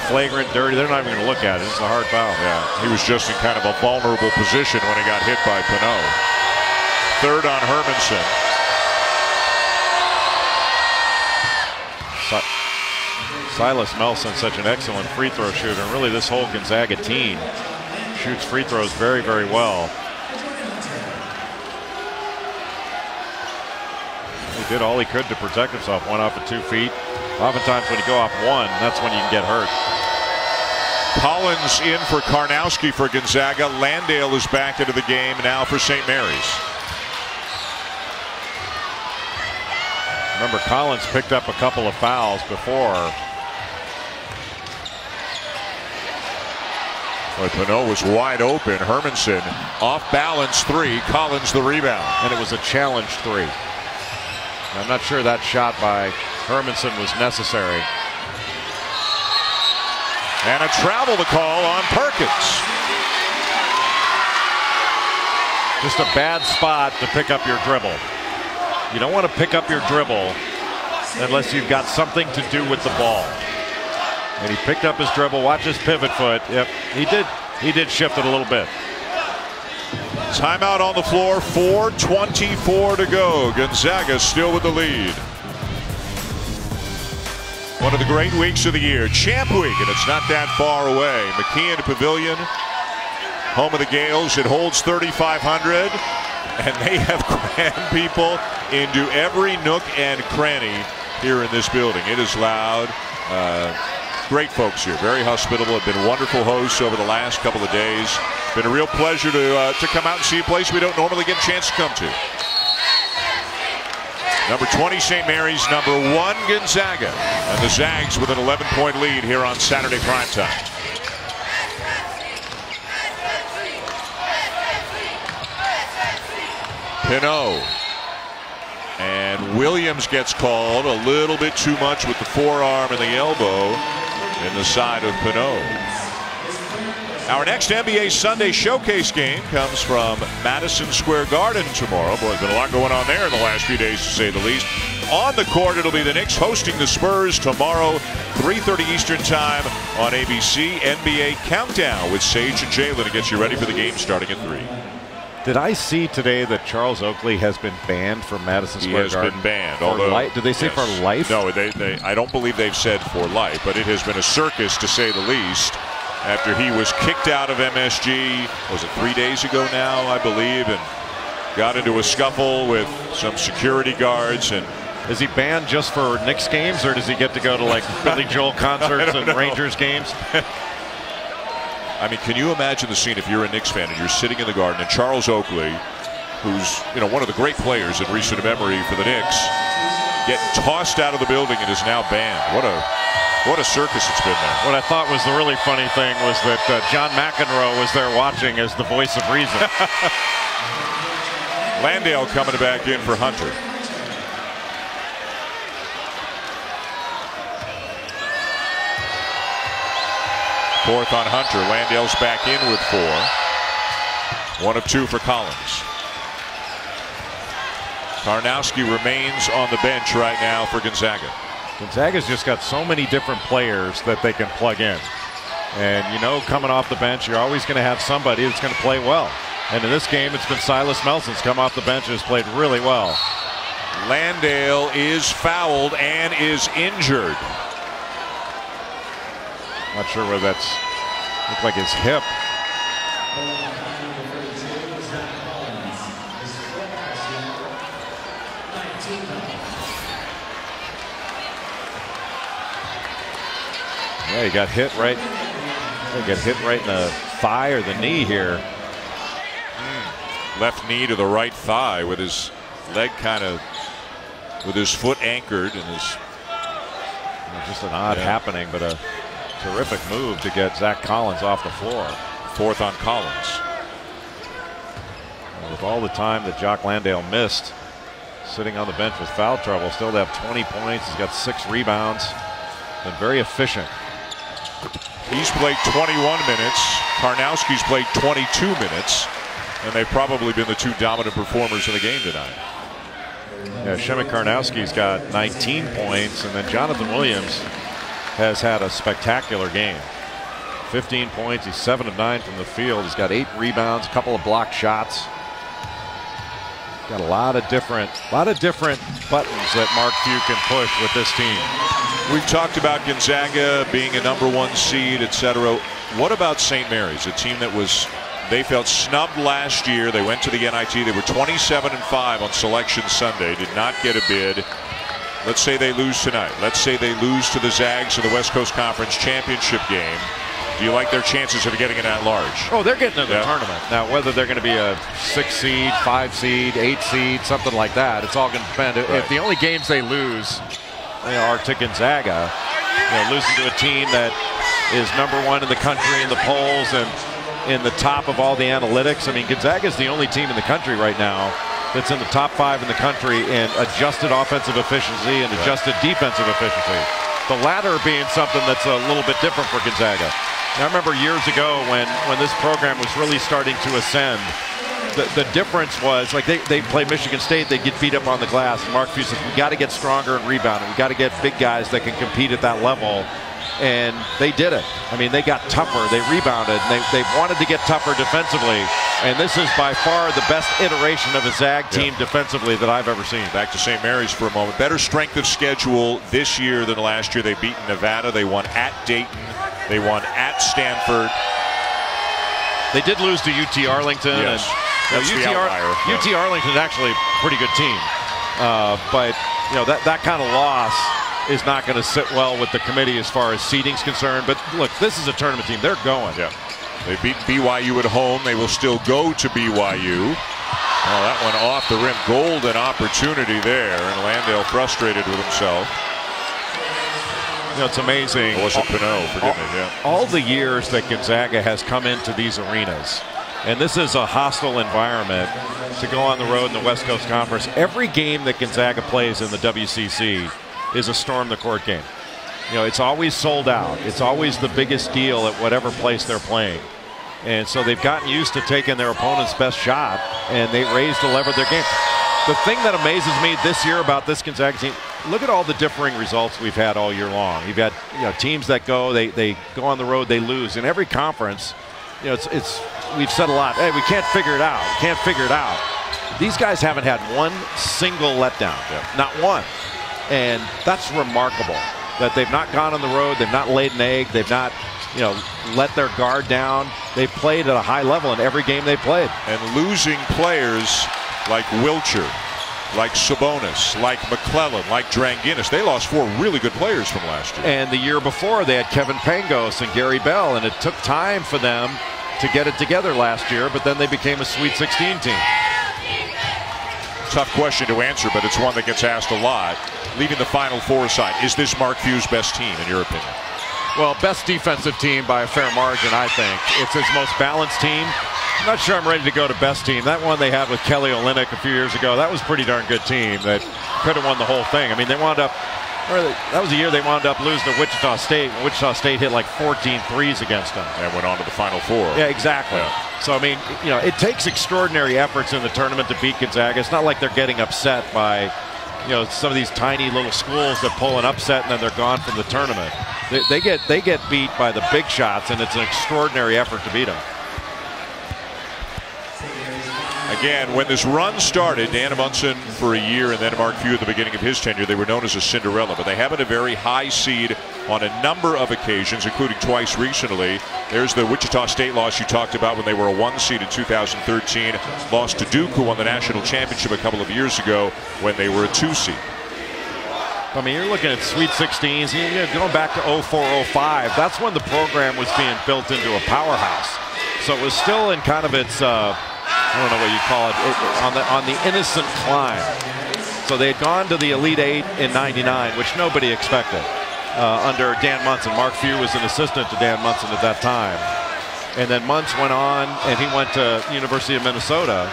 Speaker 10: flagrant, dirty. They're not even going to look at it. It's a hard foul.
Speaker 3: Yeah, he was just in kind of a vulnerable position when he got hit by Pinot. Third on Hermanson.
Speaker 10: Silas Melson, such an excellent free throw shooter. And really, this whole Gonzaga team shoots free throws very, very well. He did all he could to protect himself. One off at 2 feet. Oftentimes when you go off one, that's when you can get hurt.
Speaker 3: Collins in for Karnowski for Gonzaga. Landale is back into the game now for St. Mary's.
Speaker 10: Remember, Collins picked up a couple of fouls before.
Speaker 3: But Pinot was wide open. Hermanson off balance 3. Collins the rebound.
Speaker 10: And it was a challenge 3. I'm not sure that shot by Hermanson was necessary.
Speaker 3: And a travel to call on Perkins.
Speaker 10: Just a bad spot to pick up your dribble. You don't want to pick up your dribble unless you've got something to do with the ball. And he picked up his dribble. Watch his pivot foot. Yep, he did shift it a little bit.
Speaker 3: Timeout on the floor, 4:24 to go. Gonzaga still with the lead. One of the great weeks of the year, Champ Week, and it's not that far away. McKeon Pavilion, home of the Gales. It holds 3,500, and they have crammed people into every nook and cranny here in this building. It is loud. Great folks here, very hospitable, have been wonderful hosts over the last couple of days. Been a real pleasure to come out and see a place we don't normally get a chance to come to. Number 20 St. Mary's, number 1 Gonzaga, and the Zags with an 11-point lead here on Saturday primetime. Pinot. And Williams gets called a little bit too much with the forearm and the elbow in the side of Pinot. Our next NBA Sunday Showcase game comes from Madison Square Garden tomorrow. Boy, there's been a lot going on there in the last few days, to say the least. On the court, it'll be the Knicks hosting the Spurs tomorrow, 3:30 Eastern Time on ABC. NBA Countdown with Sage and Jalen to get you ready for the game starting at 3.
Speaker 10: Did I see today that Charles Oakley has been banned from Madison Square Garden?
Speaker 3: He has been banned.
Speaker 10: For
Speaker 3: although,
Speaker 10: life? Did they say for life?
Speaker 3: No, I don't believe they've said for life, but it has been a circus, to say the least, after he was kicked out of MSG, was it 3 days ago now, I believe, and got into a scuffle with some security guards. And
Speaker 10: is he banned just for Knicks games, or does he get to go to like Billy Joel concerts and Rangers games?
Speaker 3: I mean, can you imagine the scene if you're a Knicks fan and you're sitting in the Garden and Charles Oakley, who's one of the great players in recent memory for the Knicks, getting tossed out of the building and is now banned? What a circus it's been there.
Speaker 10: What I thought was the really funny thing was that John McEnroe was there watching as the voice of reason.
Speaker 3: Landale coming back in for Hunter. Fourth on Hunter. Landale's back in with 4. 1 of 2 for Collins. Karnowski remains on the bench right now for Gonzaga.
Speaker 10: Gonzaga's just got so many different players that they can plug in. And, you know, coming off the bench, you're always going to have somebody that's going to play well. And in this game, it's been Silas Melson's come off the bench and has played really well.
Speaker 3: Landale is fouled and is injured.
Speaker 10: Not sure whether that's looked like his hip. Yeah, he got hit right. He got hit right in the thigh or the knee here.
Speaker 3: Left knee to the right thigh with his leg kind of, with his foot anchored and his.
Speaker 10: Just an odd happening, but a terrific move to get Zach Collins off the floor.
Speaker 3: 4th on Collins.
Speaker 10: With all the time that Jock Landale missed, sitting on the bench with foul trouble, still to have 20 points. He's got 6 rebounds. Been very efficient.
Speaker 3: He's played 21 minutes. Karnowski's played 22 minutes. And they've probably been the 2 dominant performers in the game tonight.
Speaker 10: Yeah, Shemek Karnowski's got 19 points, and then Jonathan Williams has had a spectacular game. 15 points. He's 7 of 9 from the field. He's got 8 rebounds, a couple of blocked shots. Got a lot of different buttons that Mark Few can push with this team.
Speaker 3: We've talked about Gonzaga being a #1 seed, etc. What about St. Mary's, a team that was, they felt snubbed last year? They went to the NIT. They were 27-5 on Selection Sunday. Did not get a bid. Let's say they lose tonight. Let's say they lose to the Zags in the West Coast Conference Championship game. Do you like their chances of getting it at large?
Speaker 10: Oh, they're getting into the tournament. Now, whether they're going to be a 6 seed, 5 seed, 8 seed, something like that, it's all going to depend. Right. If the only games they lose are to Gonzaga, losing to a team that is #1 in the country in the polls and in the top of all the analytics. I mean, Gonzaga is the only team in the country right now that's in the top 5 in the country in adjusted offensive efficiency and adjusted defensive efficiency. The latter being something that's a little bit different for Gonzaga. Now, I remember years ago when this program was really starting to ascend, the difference was, like, they play Michigan State, they'd get beat up on the glass. And Mark Few says, we got to get stronger and rebounding. We got to get big guys that can compete at that level. And they did it. I mean, they got tougher, they rebounded, and they wanted to get tougher defensively. And this is by far the best iteration of a Zag team defensively that I've ever seen.
Speaker 3: Back to St. Mary's for a moment. Better strength of schedule this year than last year. They beat Nevada. They won at Dayton. They won at Stanford.
Speaker 10: They did lose to UT Arlington.
Speaker 3: Yes,
Speaker 10: and UT Arlington is actually a pretty good team. But that kind of loss is not going to sit well with the committee as far as seeding's concerned. But look, this is a tournament team. They're going.
Speaker 3: Yeah. They beat BYU at home. They will still go to BYU. Oh, that went off the rim. Golden opportunity there. And Landale frustrated with himself.
Speaker 10: It's amazing.
Speaker 3: Oh, was it Pinot? Forgive me. Yeah.
Speaker 10: All the years that Gonzaga has come into these arenas, and this is a hostile environment to go on the road in the West Coast Conference. Every game that Gonzaga plays in the WCC is a storm the court game. It's always sold out. It's always the biggest deal at whatever place they're playing. And so they've gotten used to taking their opponent's best shot, and they raised the lever of their game. The thing that amazes me this year about this Gonzaga team, look at all the differing results we've had all year long. You've had teams that go, they go on the road, they lose. In every conference, we've said a lot, hey, we can't figure it out. We can't figure it out. These guys haven't had one single letdown, not one. And that's remarkable, that they've not gone on the road, they've not laid an egg, they've not let their guard down. They've played at a high level in every game they played.
Speaker 3: And losing players like Wilcher, like Sabonis, like McClellan, like Dranginis, they lost 4 really good players from last year.
Speaker 10: And the year before they had Kevin Pangos and Gary Bell, and it took time for them to get it together last year, but then they became a Sweet 16 team.
Speaker 3: Tough question to answer, but it's one that gets asked a lot. Leaving the Final Four aside, is this Mark Few's best team, in your opinion?
Speaker 10: Well, best defensive team by a fair margin, I think. It's his most balanced team. I'm not sure I'm ready to go to best team. That one they had with Kelly Olynyk a few years ago, that was a pretty darn good team that could have won the whole thing. I mean, they wound up That was the year they wound up losing to Wichita State. Wichita State hit like 14 threes against them.
Speaker 3: And went on to the Final Four.
Speaker 10: Yeah, exactly. Yeah. So, I mean, you know, it takes extraordinary efforts in the tournament to beat Gonzaga. It's not like they're getting upset by, you know, some of these tiny little schools that pull an upset and then they're gone from the tournament. They get beat by the big shots, and it's an extraordinary effort to beat them.
Speaker 3: Again, when this run started, Dan Amundsen for a year and then Mark Few at the beginning of his tenure, they were known as a Cinderella, but they have been a very high seed on a number of occasions, including twice recently. There's the Wichita State loss you talked about when they were a 1 seed in 2013, lost to Duke, who won the national championship a couple of years ago when they were a 2 seed.
Speaker 10: I mean, you're looking at Sweet 16s, going back to 04-05. That's when the program was being built into a powerhouse. So it was still in kind of its I don't know what you call it, on the innocent climb. So they had gone to the Elite Eight in '99, which nobody expected, under Dan Munson. Mark Few was an assistant to Dan Munson at that time. And then Muntz went on, and he went to University of Minnesota.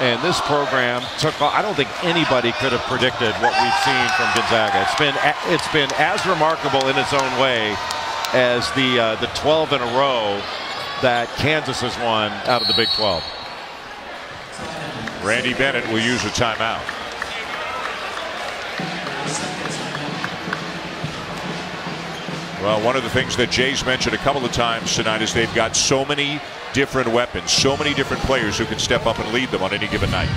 Speaker 10: And this program took off. I don't think anybody could have predicted what we've seen from Gonzaga. It's been as remarkable in its own way as the 12 in a row that Kansas has won out of the Big 12.
Speaker 3: Randy Bennett will use a timeout. Well, one of the things that Jay's mentioned a couple of times tonight is they've got so many different weapons, so many different players who can step up and lead them on any given night.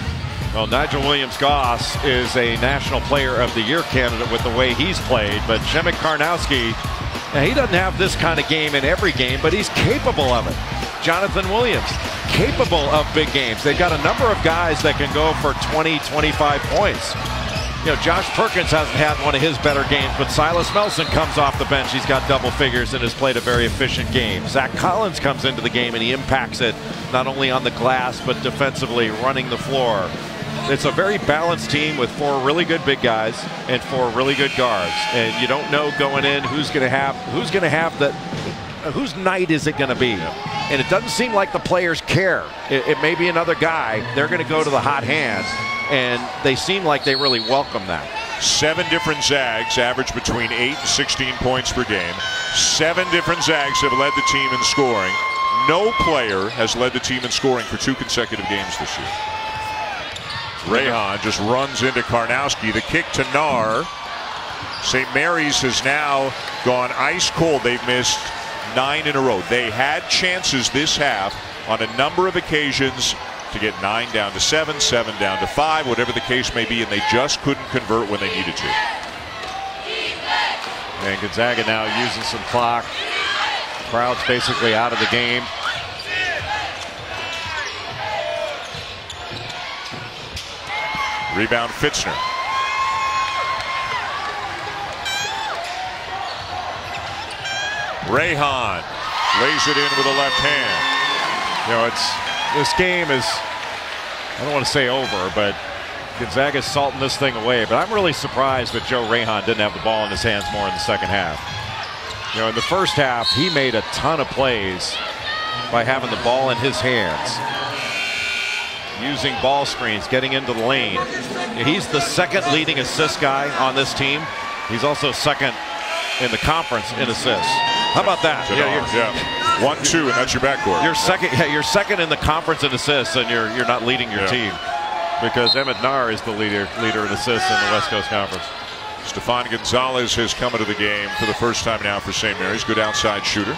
Speaker 10: Well, Nigel Williams-Goss is a National Player of the Year candidate with the way he's played, but Przemek Karnowski, he doesn't have this kind of game in every game, but he's capable of it. Jonathan Williams, capable of big games. They've got a number of guys that can go for 20, 25 points. You know, Josh Perkins hasn't had one of his better games, but Silas Melson comes off the bench. He's got double figures and has played a very efficient game. Zach Collins comes into the game and he impacts it not only on the glass, but defensively running the floor. It's a very balanced team with 4 really good big guys and 4 really good guards. And you don't know going in who's going to have that. Whose night is it going to be? And it doesn't seem like the players care. It may be another guy. They're going to go to the hot hand, and they seem like they really welcome that.
Speaker 3: 7 different Zags average between 8 and 16 points per game. 7 different Zags have led the team in scoring. No player has led the team in scoring for 2 consecutive games this year. Rehan just runs into Karnowski. The kick to Nar. St. Mary's has now gone ice cold. They've missed 9 in a row. They had chances this half on a number of occasions to get 9 down to 7, 7 down to 5, whatever the case may be, and they just couldn't convert when they needed to.
Speaker 10: And Gonzaga now using some clock. Crowd's basically out of the game.
Speaker 3: Rebound Fitzner. Rehan lays it in with a left hand.
Speaker 10: You know, this game is, I don't want to say over, but Gonzaga's salting this thing away. But I'm really surprised that Joe Rehan didn't have the ball in his hands more in the second half. You know, in the first half, he made a ton of plays by having the ball in his hands, using ball screens, getting into the lane. He's the second leading assist guy on this team. He's also second in the conference in assists. How about that?
Speaker 3: Yeah. 1-2, and that's your backcourt.
Speaker 10: You're second in the conference in assists, and you're not leading your team, because Emmett Nar is the leader in assists in the West Coast Conference.
Speaker 3: Stefan Gonzalez has come into the game for the first time now for St. Mary's. Good outside shooter.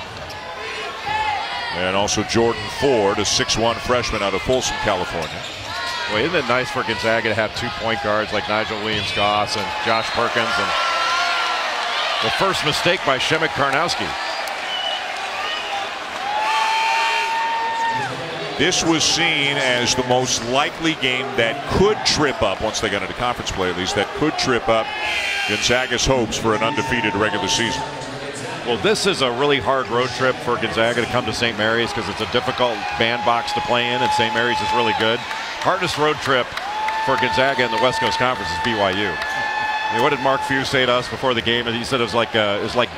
Speaker 3: And also Jordan Ford, a 6'1" freshman out of Folsom, California.
Speaker 10: Well, isn't it nice for Gonzaga to have 2 point guards like Nigel Williams-Goss and Josh Perkins, and the first mistake by Przemek Karnowski.
Speaker 3: This was seen as the most likely game that could trip up, once they got into conference play at least, that could trip up Gonzaga's hopes for an undefeated regular season.
Speaker 10: Well, this is a really hard road trip for Gonzaga to come to St. Mary's, because it's a difficult bandbox to play in, and St. Mary's is really good. Hardest road trip for Gonzaga in the West Coast Conference is BYU. I mean, what did Mark Few say to us before the game? He said it was like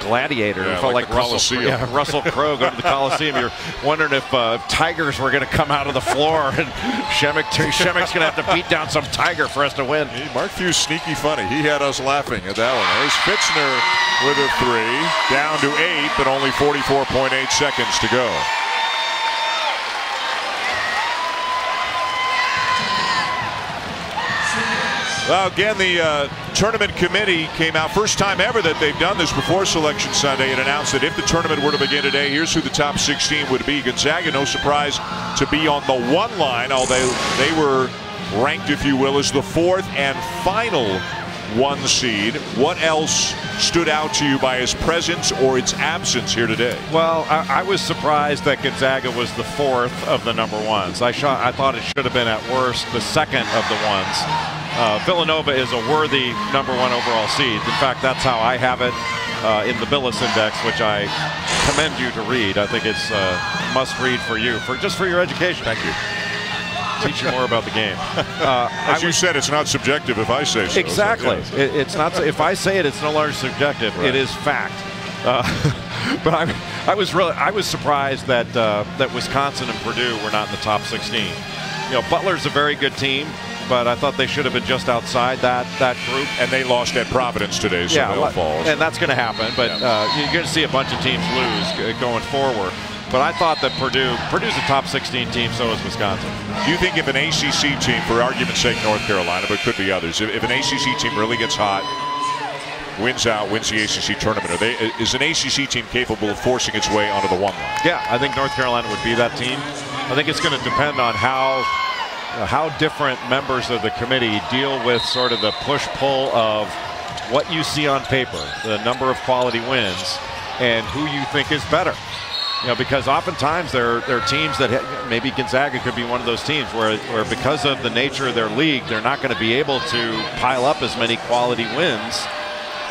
Speaker 10: Gladiator.
Speaker 3: Yeah,
Speaker 10: it felt
Speaker 3: like
Speaker 10: Russell Crowe going to the Coliseum. You're wondering if tigers were going to come out of the floor, and Shemek's going to have to beat down some tiger for us to win.
Speaker 3: Mark Few's sneaky funny. He had us laughing at that one. There's Fitzner with a 3, down to 8, but only 44.8 seconds to go. Well, again, the tournament committee came out. First time ever that they've done this before Selection Sunday, and announced that if the tournament were to begin today, here's who the top 16 would be. Gonzaga, no surprise to be on the 1 line, although they were ranked, if you will, as the 4th and final 1 seed. What else stood out to you by its presence or its absence here today?
Speaker 10: Well, I was surprised that Gonzaga was the 4th of the number 1s. I thought it should have been at worst the 2nd of the 1s. Villanova is a worthy number 1 overall seed. In fact, that's how I have it in the Billis Index, which I commend you to read. I think it's must read for you, just for your education.
Speaker 3: Thank you.
Speaker 10: Teach you more about the game.
Speaker 3: As you said, it's not subjective if I say so.
Speaker 10: Exactly. It's not. If I say it, it's no longer subjective. Right. It is fact. But I was surprised that Wisconsin and Purdue were not in the top 16. Butler's a very good team, but I thought they should have been just outside that group.
Speaker 3: And they lost at Providence today, so they'll fall.
Speaker 10: And that's going to happen. But you're going to see a bunch of teams lose going forward. But I thought that Purdue's a top 16 team, so is Wisconsin.
Speaker 3: Do you think if an ACC team, for argument's sake, North Carolina, but could be others, if an ACC team really gets hot, wins the ACC tournament, is an ACC team capable of forcing its way onto the 1 line?
Speaker 10: Yeah, I think North Carolina would be that team. I think it's going to depend on how different members of the committee deal with sort of the push-pull of what you see on paper, the number of quality wins, and who you think is better. Because oftentimes there are teams that maybe Gonzaga could be one of those teams where because of the nature of their league, they're not going to be able to pile up as many quality wins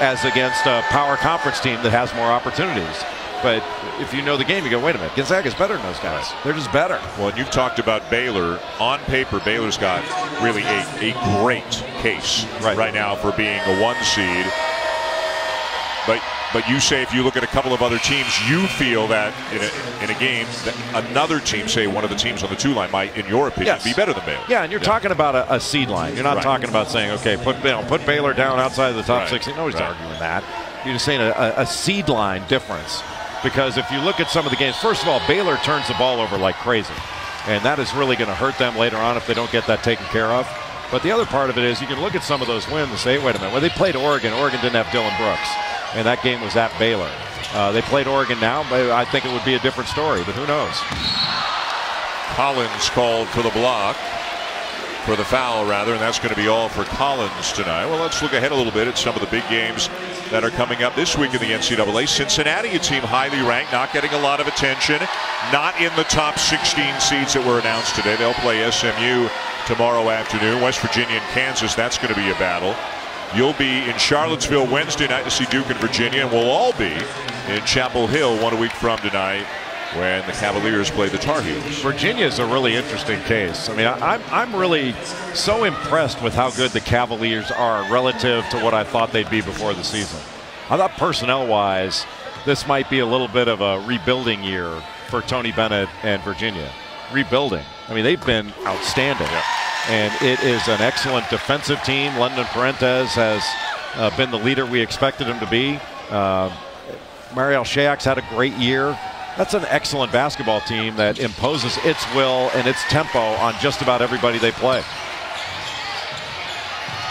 Speaker 10: as against a power conference team that has more opportunities. But if you know the game, you go, wait a minute, Gonzaga's better than those guys. They're just better.
Speaker 3: Well, and you've talked about Baylor. On paper, Baylor's got really a great case right now for being a 1 seed. But you say if you look at a couple of other teams, you feel that in a game, that another team, say one of the teams on the 2 line, might, in your opinion, be better than Baylor.
Speaker 10: Yeah, and you're talking about a seed line. You're not talking about saying, okay, put Baylor down outside of the top 16. Nobody's arguing that. You're just saying a seed line difference. Because if you look at some of the games, first of all, Baylor turns the ball over like crazy. And that is really going to hurt them later on if they don't get that taken care of. But the other part of it is you can look at some of those wins and say, wait a minute, when they played Oregon didn't have Dylan Brooks. And that game was at Baylor. They played Oregon now, but I think it would be a different story, but who knows?
Speaker 3: Collins called for the block, for the foul rather, and that's going to be all for Collins tonight. Well, let's look ahead a little bit at some of the big games that are coming up this week in the NCAA. Cincinnati, a team highly ranked, not getting a lot of attention, not in the top 16 seeds that were announced today. They'll play SMU tomorrow afternoon. West Virginia and Kansas, that's going to be a battle. You'll be in Charlottesville Wednesday night to see Duke and Virginia, and we'll all be in Chapel Hill 1 week from tonight when the Cavaliers play the Tar Heels.
Speaker 10: Virginia is a really interesting case. I mean, I'm really so impressed with how good the Cavaliers are relative to what I thought they'd be before the season. I thought personnel-wise, this might be a little bit of a rebuilding year for Tony Bennett and Virginia. Rebuilding. I mean, they've been outstanding. Yeah. And it is an excellent defensive team. London Parentes has been the leader we expected him to be. Mariel Shayak's had a great year. That's an excellent basketball team that imposes its will and its tempo on just about everybody they play.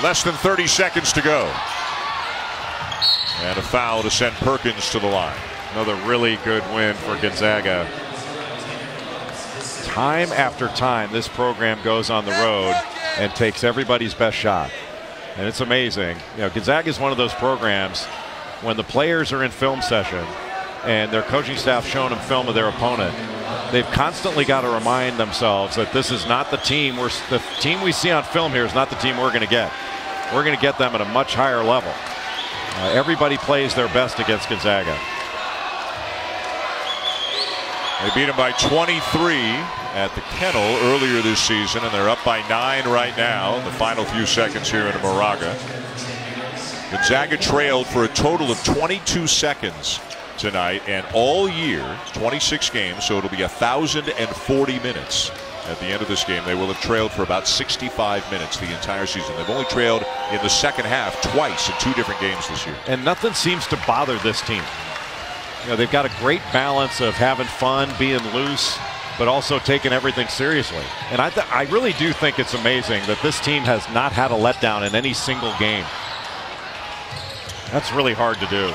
Speaker 3: Less than 30 seconds to go. And a foul to send Perkins to the line.
Speaker 10: Another really good win for Gonzaga. Time after time, this program goes on the road and takes everybody's best shot. And it's amazing. Gonzaga is one of those programs when the players are in film session and their coaching staff showing them film of their opponent, they've constantly got to remind themselves that this is not the team we see on film here is not the team we're going to get. We're going to get them at a much higher level. Everybody plays their best against Gonzaga.
Speaker 3: They beat them by 23 at the Kennel earlier this season, and they're up by 9 right now in the final few seconds here in Moraga. Gonzaga trailed for a total of 22 seconds tonight, and all year, 26 games, so it'll be 1,040 minutes. At the end of this game, they will have trailed for about 65 minutes the entire season. They've only trailed in the second half twice in 2 different games this year.
Speaker 10: And nothing seems to bother this team. You know, they've got a great balance of having fun, being loose, but also taking everything seriously. And I really do think it's amazing that this team has not had a letdown in any single game. That's really hard to do.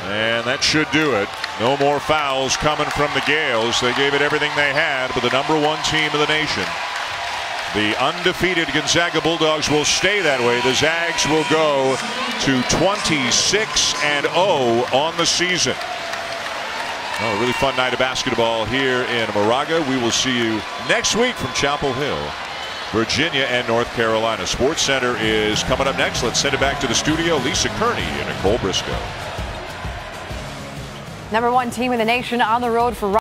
Speaker 3: And that should do it. No more fouls coming from the Gales. They gave it everything they had, but the #1 team in the nation. The undefeated Gonzaga Bulldogs will stay that way. The Zags will go to 26-0 on the season. Oh, a really fun night of basketball here in Moraga. We will see you next week from Chapel Hill, Virginia and North Carolina. Sports Center is coming up next. Let's send it back to the studio. Lisa Kearney and Nicole Briscoe.
Speaker 14: #1 team in the nation on the road for